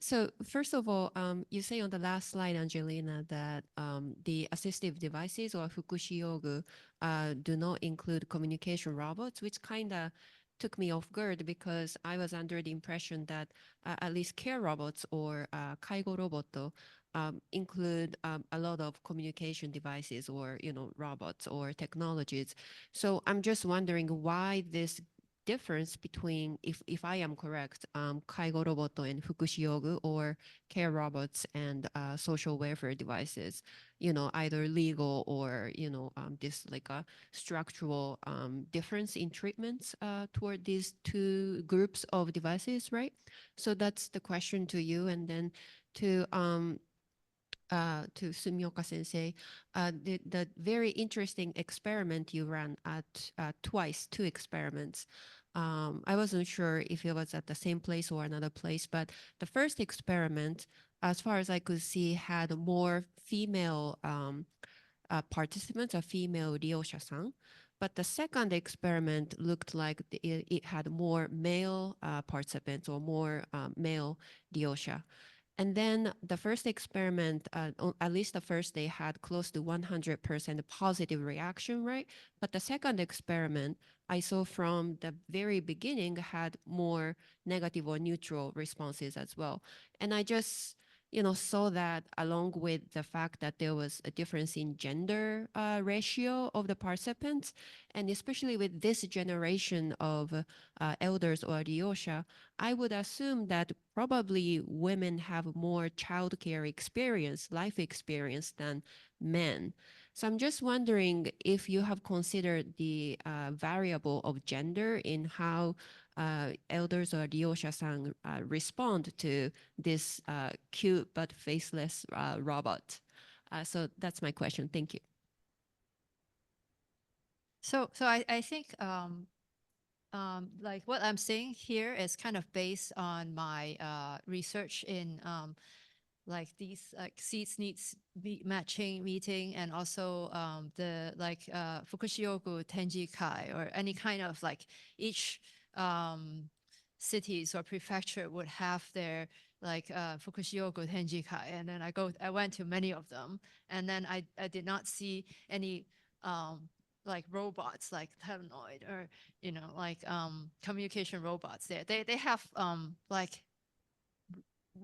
So first of all, you say on the last slide, Angelina, that the assistive devices or fukushiogu do not include communication robots, which kind of took me off guard because I was under the impression that at least care robots or kaigo roboto include a lot of communication devices or robots or technologies. So I'm just wondering why this difference between, if I am correct, kaigo roboto and fukushiogu, or care robots and social welfare devices, either legal or this like a structural difference in treatments toward these two groups of devices, right? So that's the question to you, and then to Sumioka sensei, the very interesting experiment you ran at two experiments. I wasn't sure if it was at the same place or another place, but the first experiment, as far as I could see, had more female participants, a female ryosha-san. But the second experiment looked like it had more male participants or more male ryosha. And then the first experiment, at least the first day, had close to 100% positive reaction rate. But the second experiment, I saw from the very beginning, had more negative or neutral responses as well. And I just, saw that along with the fact that there was a difference in gender ratio of the participants. And especially with this generation of elders or ryosha, I would assume that probably women have more childcare experience, life experience than men. So I'm just wondering if you have considered the variable of gender in how elders or ryosha-san respond to this cute but faceless robot. So that's my question. Thank you. So I think like what I'm saying here is kind of based on my research in like these seats needs matching meeting, and also the like Fukushioku Tenji Kai, or any kind of like each cities or prefecture would have their like Fukushioku Tenji Kai, and then I went to many of them, and then I did not see any like robots, like humanoid, or like communication robots. They have like,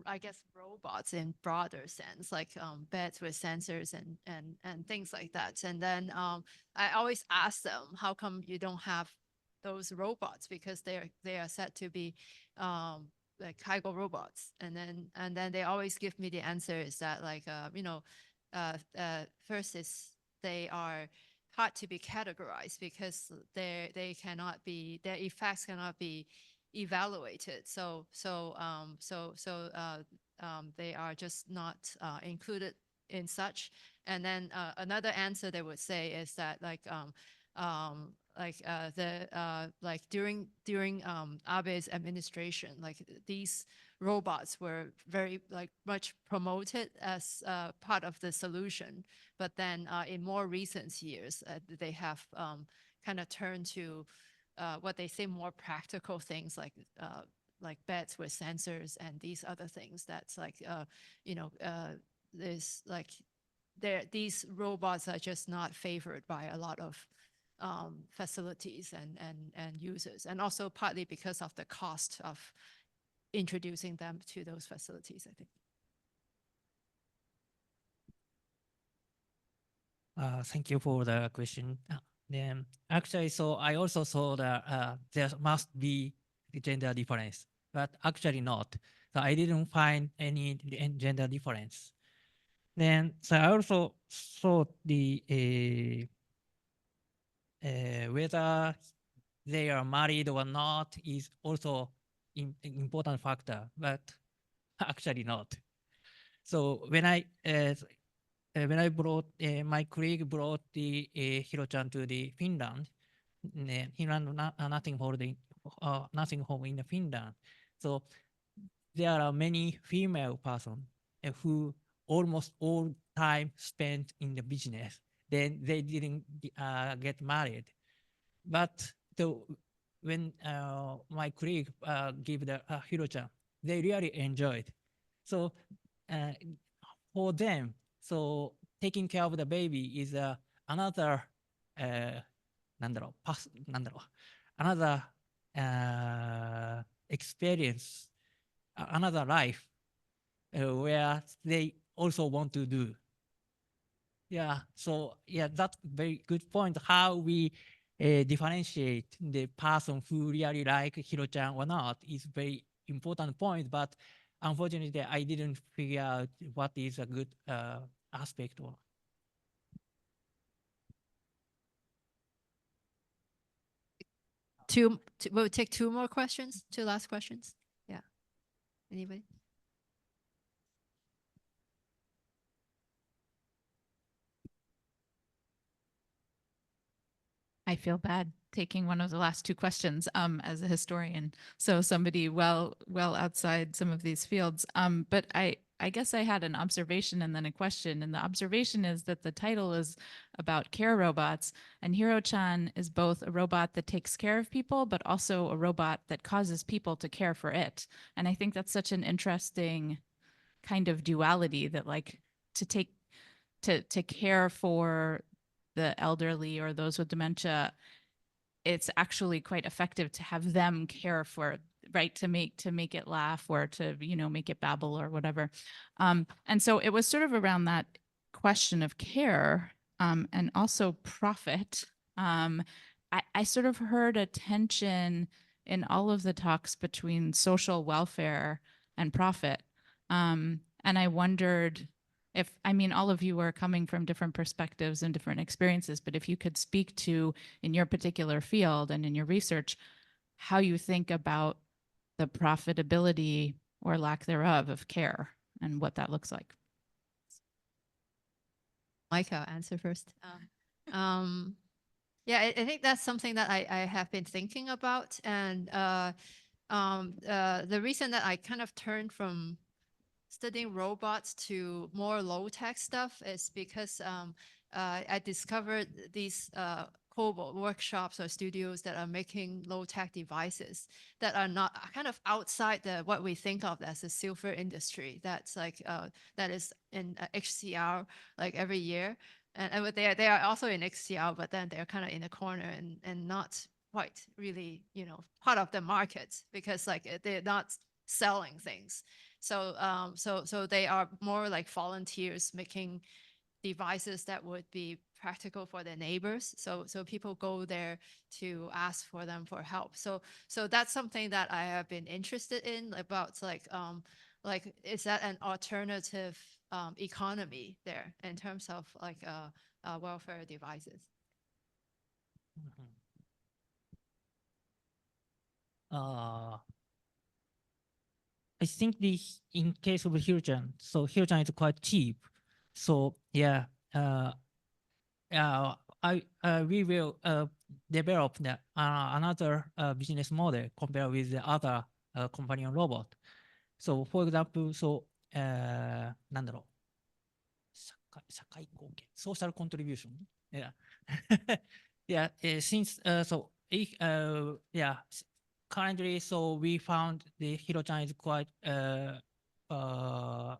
I guess, robots in broader sense, like beds with sensors and things like that. And then I always ask them, how come you don't have those robots? Because they are said to be like Kaigo robots. And then they always give me the answer is that, like first is they are hard to be categorized because they cannot be, their effects cannot be evaluated. So they are just not included in such. And then another answer they would say is that, like during Abe's administration, like these robots were very much promoted as part of the solution. But then in more recent years, they have kind of turned to what they say more practical things, like beds with sensors and these other things. That's like there's like these robots are just not favored by a lot of facilities and users, and also partly because of the cost of introducing them to those facilities, I think. Thank you for the question. Then actually, so I also saw that there must be gender difference, but actually not. So I didn't find any gender difference. Then so I also saw the whether they are married or not is also important factor, but actually not. So when I brought my colleague brought the Hiro-chan to the Finland, nothing home in the Finland. So there are many female persons who almost all time spent in the business. Then they didn't get married. But when my colleague gave the Hiro-chan, they really enjoyed. So for them, so taking care of the baby is another another experience, another life where they also want to do. Yeah, so yeah, that's very good point. How we differentiate the person who really like Hiro-chan or not is very important point, but unfortunately, I didn't figure out what is a good aspect or. We'll take two more questions, two last questions. Yeah. Anybody? I feel bad taking one of the last two questions as a historian. So somebody well outside some of these fields. But I guess I had an observation and then a question. And the observation is that the title is about care robots, and Hiro-chan is both a robot that takes care of people, but also a robot that causes people to care for it. And I think that's such an interesting kind of duality, that like to care for the elderly or those with dementia, it's actually quite effective to have them care for, right, to make it laugh or to make it babble or whatever. And so it was sort of around that question of care and also profit. I sort of heard a tension in all of the talks between social welfare and profit. And I wondered if, I mean, all of you are coming from different perspectives and different experiences, but if you could speak to, in your particular field and in your research, how you think about the profitability or lack thereof of care and what that looks like. Mike, I'll answer first. Yeah, I think that's something that I have been thinking about. And the reason that I kind of turned from studying robots to more low-tech stuff is because I discovered these cobalt workshops or studios that are making low-tech devices that are not kind of outside what we think of as the silver industry. That's like that is in HCR like every year. And they are also in XCL, but then they're kind of in the corner and not quite really, you know, part of the market because like they're not selling things. So so they are more like volunteers making devices that would be practical for their neighbors. So people go there to ask for them for help. So that's something that I have been interested in about like is that an alternative economy there in terms of like welfare devices? I think in case of Hirojan, so Hirojan is quite cheap. So yeah, we will develop another business model compared with the other companion robot. So for example, so なんだろう、社会貢献 social contribution. Yeah. Yeah. Since so yeah. Currently, so we found the Hiro-chan is quite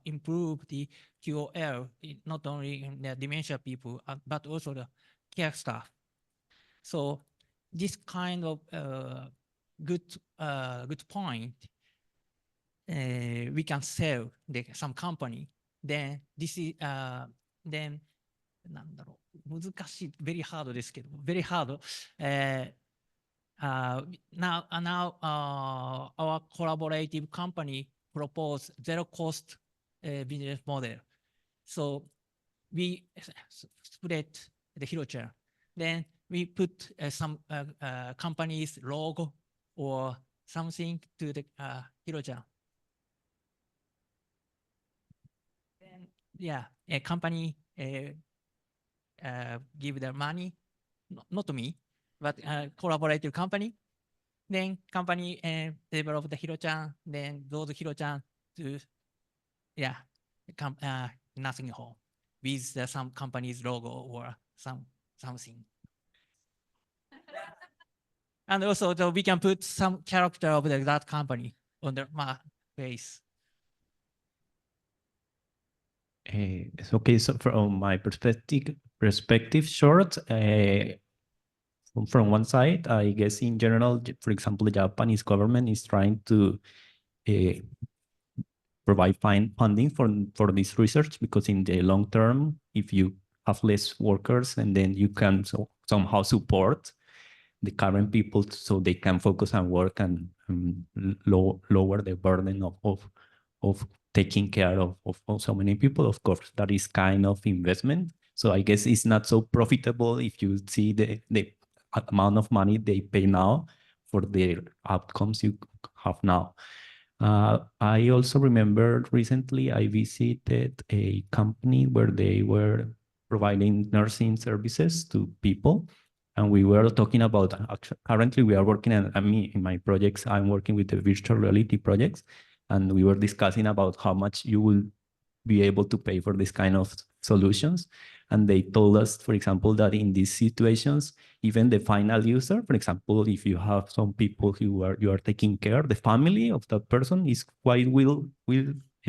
improve the QOL, not only in the dementia people, but also the care staff. So this kind of good point, we can sell some company. Then this is then なんだろう、難しい、very hard ですけど、very hard. Now our collaborative company propose zero cost business model. So we split the Hiro-chan. Then we put some company's logo or something to the Hiro-chan. Then yeah, a company give the money, not to me, but collaborative company. Then company develop the Hiro-chan, then those Hiro-chan to yeah, nursing home with some company's logo or something. And also we can put some character of that company on the face. It's okay. So from my perspective short, from one side, I guess in general, for example, the Japanese government is trying to provide funding for this research, because in the long term, if you have less workers, and then you can somehow support the current people so they can focus on work and lower the burden of taking care of so many people. Of course, that is kind of investment. So I guess it's not so profitable if you see the amount of money they pay now for the outcomes you have now. I also remember recently I visited a company where they were providing nursing services to people. And we were talking about, currently we are working on, in my projects, I'm working with the virtual reality projects. And we were discussing about how much you will be able to pay for this kind of solutions. And they told us, for example, that in these situations, even the final user, for example, if you have some people who you are taking care, the family of that person is quite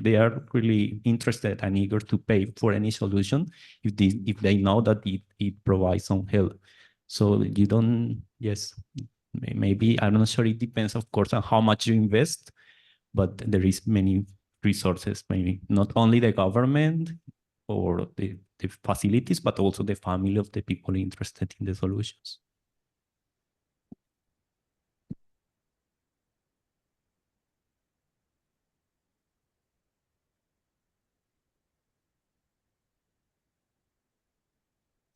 they are really interested and eager to pay for any solution if they know that it provides some help. So you don't, yes, maybe, I'm not sure, it depends, of course, on how much you invest, but there is many resources, maybe not only the government or the facilities, but also the family of the people interested in the solutions.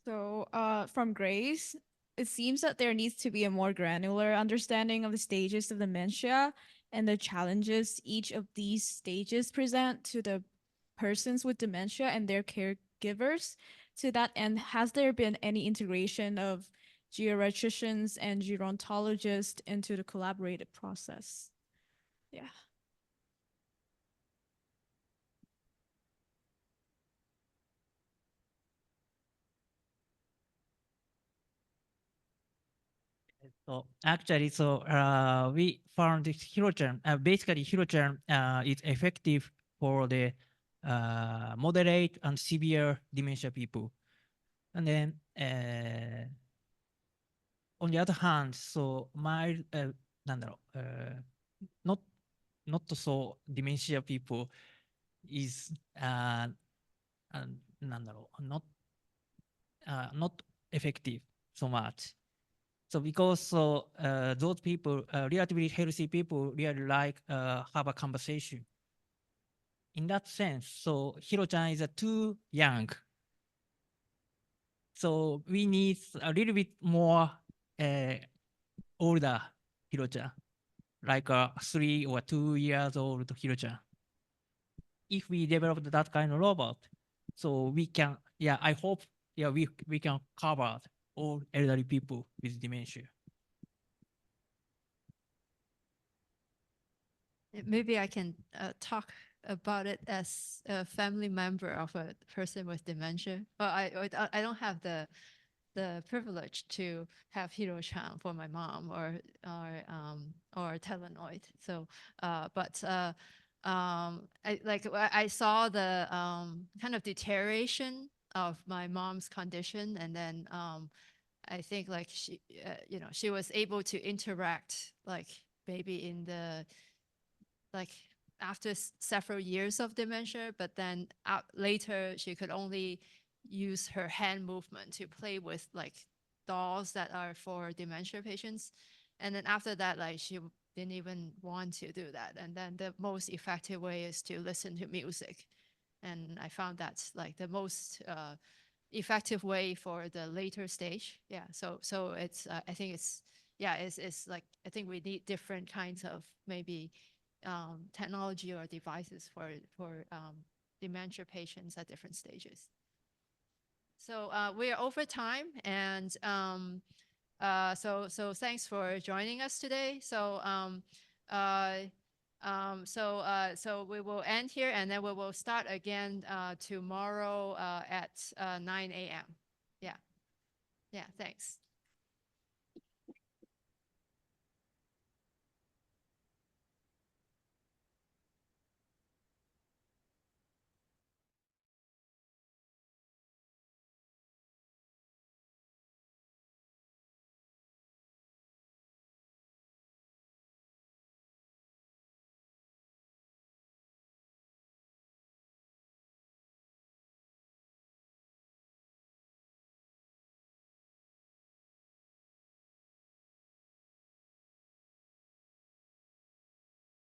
So from Grace, it seems that there needs to be a more granular understanding of the stages of dementia and the challenges each of these stages present to the persons with dementia and their caregivers. To that end, has there been any integration of geriatricians and gerontologists into the collaborative process? Yeah. So actually, we found this Hiro-chan. Basically, Hiro-chan is effective for the moderate and severe dementia people. And then on the other hand, so my なんだろう、not so dementia people is なんだろう、not effective so much. So because those people, relatively healthy people, really like have a conversation. In that sense, so Hiro-chan is too young. So we need a little bit more older Hiro-chan, like a 3 or 2 years old Hiro-chan. If we develop that kind of robot, so we can, yeah, I hope, yeah, we can cover all elderly people with dementia. Maybe I can talk about it as a family member of a person with dementia. Well, I don't have the privilege to have Hiro-chan for my mom or Telenoid. So, I saw the kind of deterioration of my mom's condition, and then I think like she, she was able to interact like maybe in the after several years of dementia, but then later she could only use her hand movement to play with like dolls that are for dementia patients. And then after that, like she didn't even want to do that. And then the most effective way is to listen to music. And I found that's like the most effective way for the later stage. Yeah. So it's I think it's like I think we need different kinds of maybe technology or devices for dementia patients at different stages. So we are over time, and so thanks for joining us today. So so we will end here, and then we will start again tomorrow at 9 a.m. Yeah, thanks.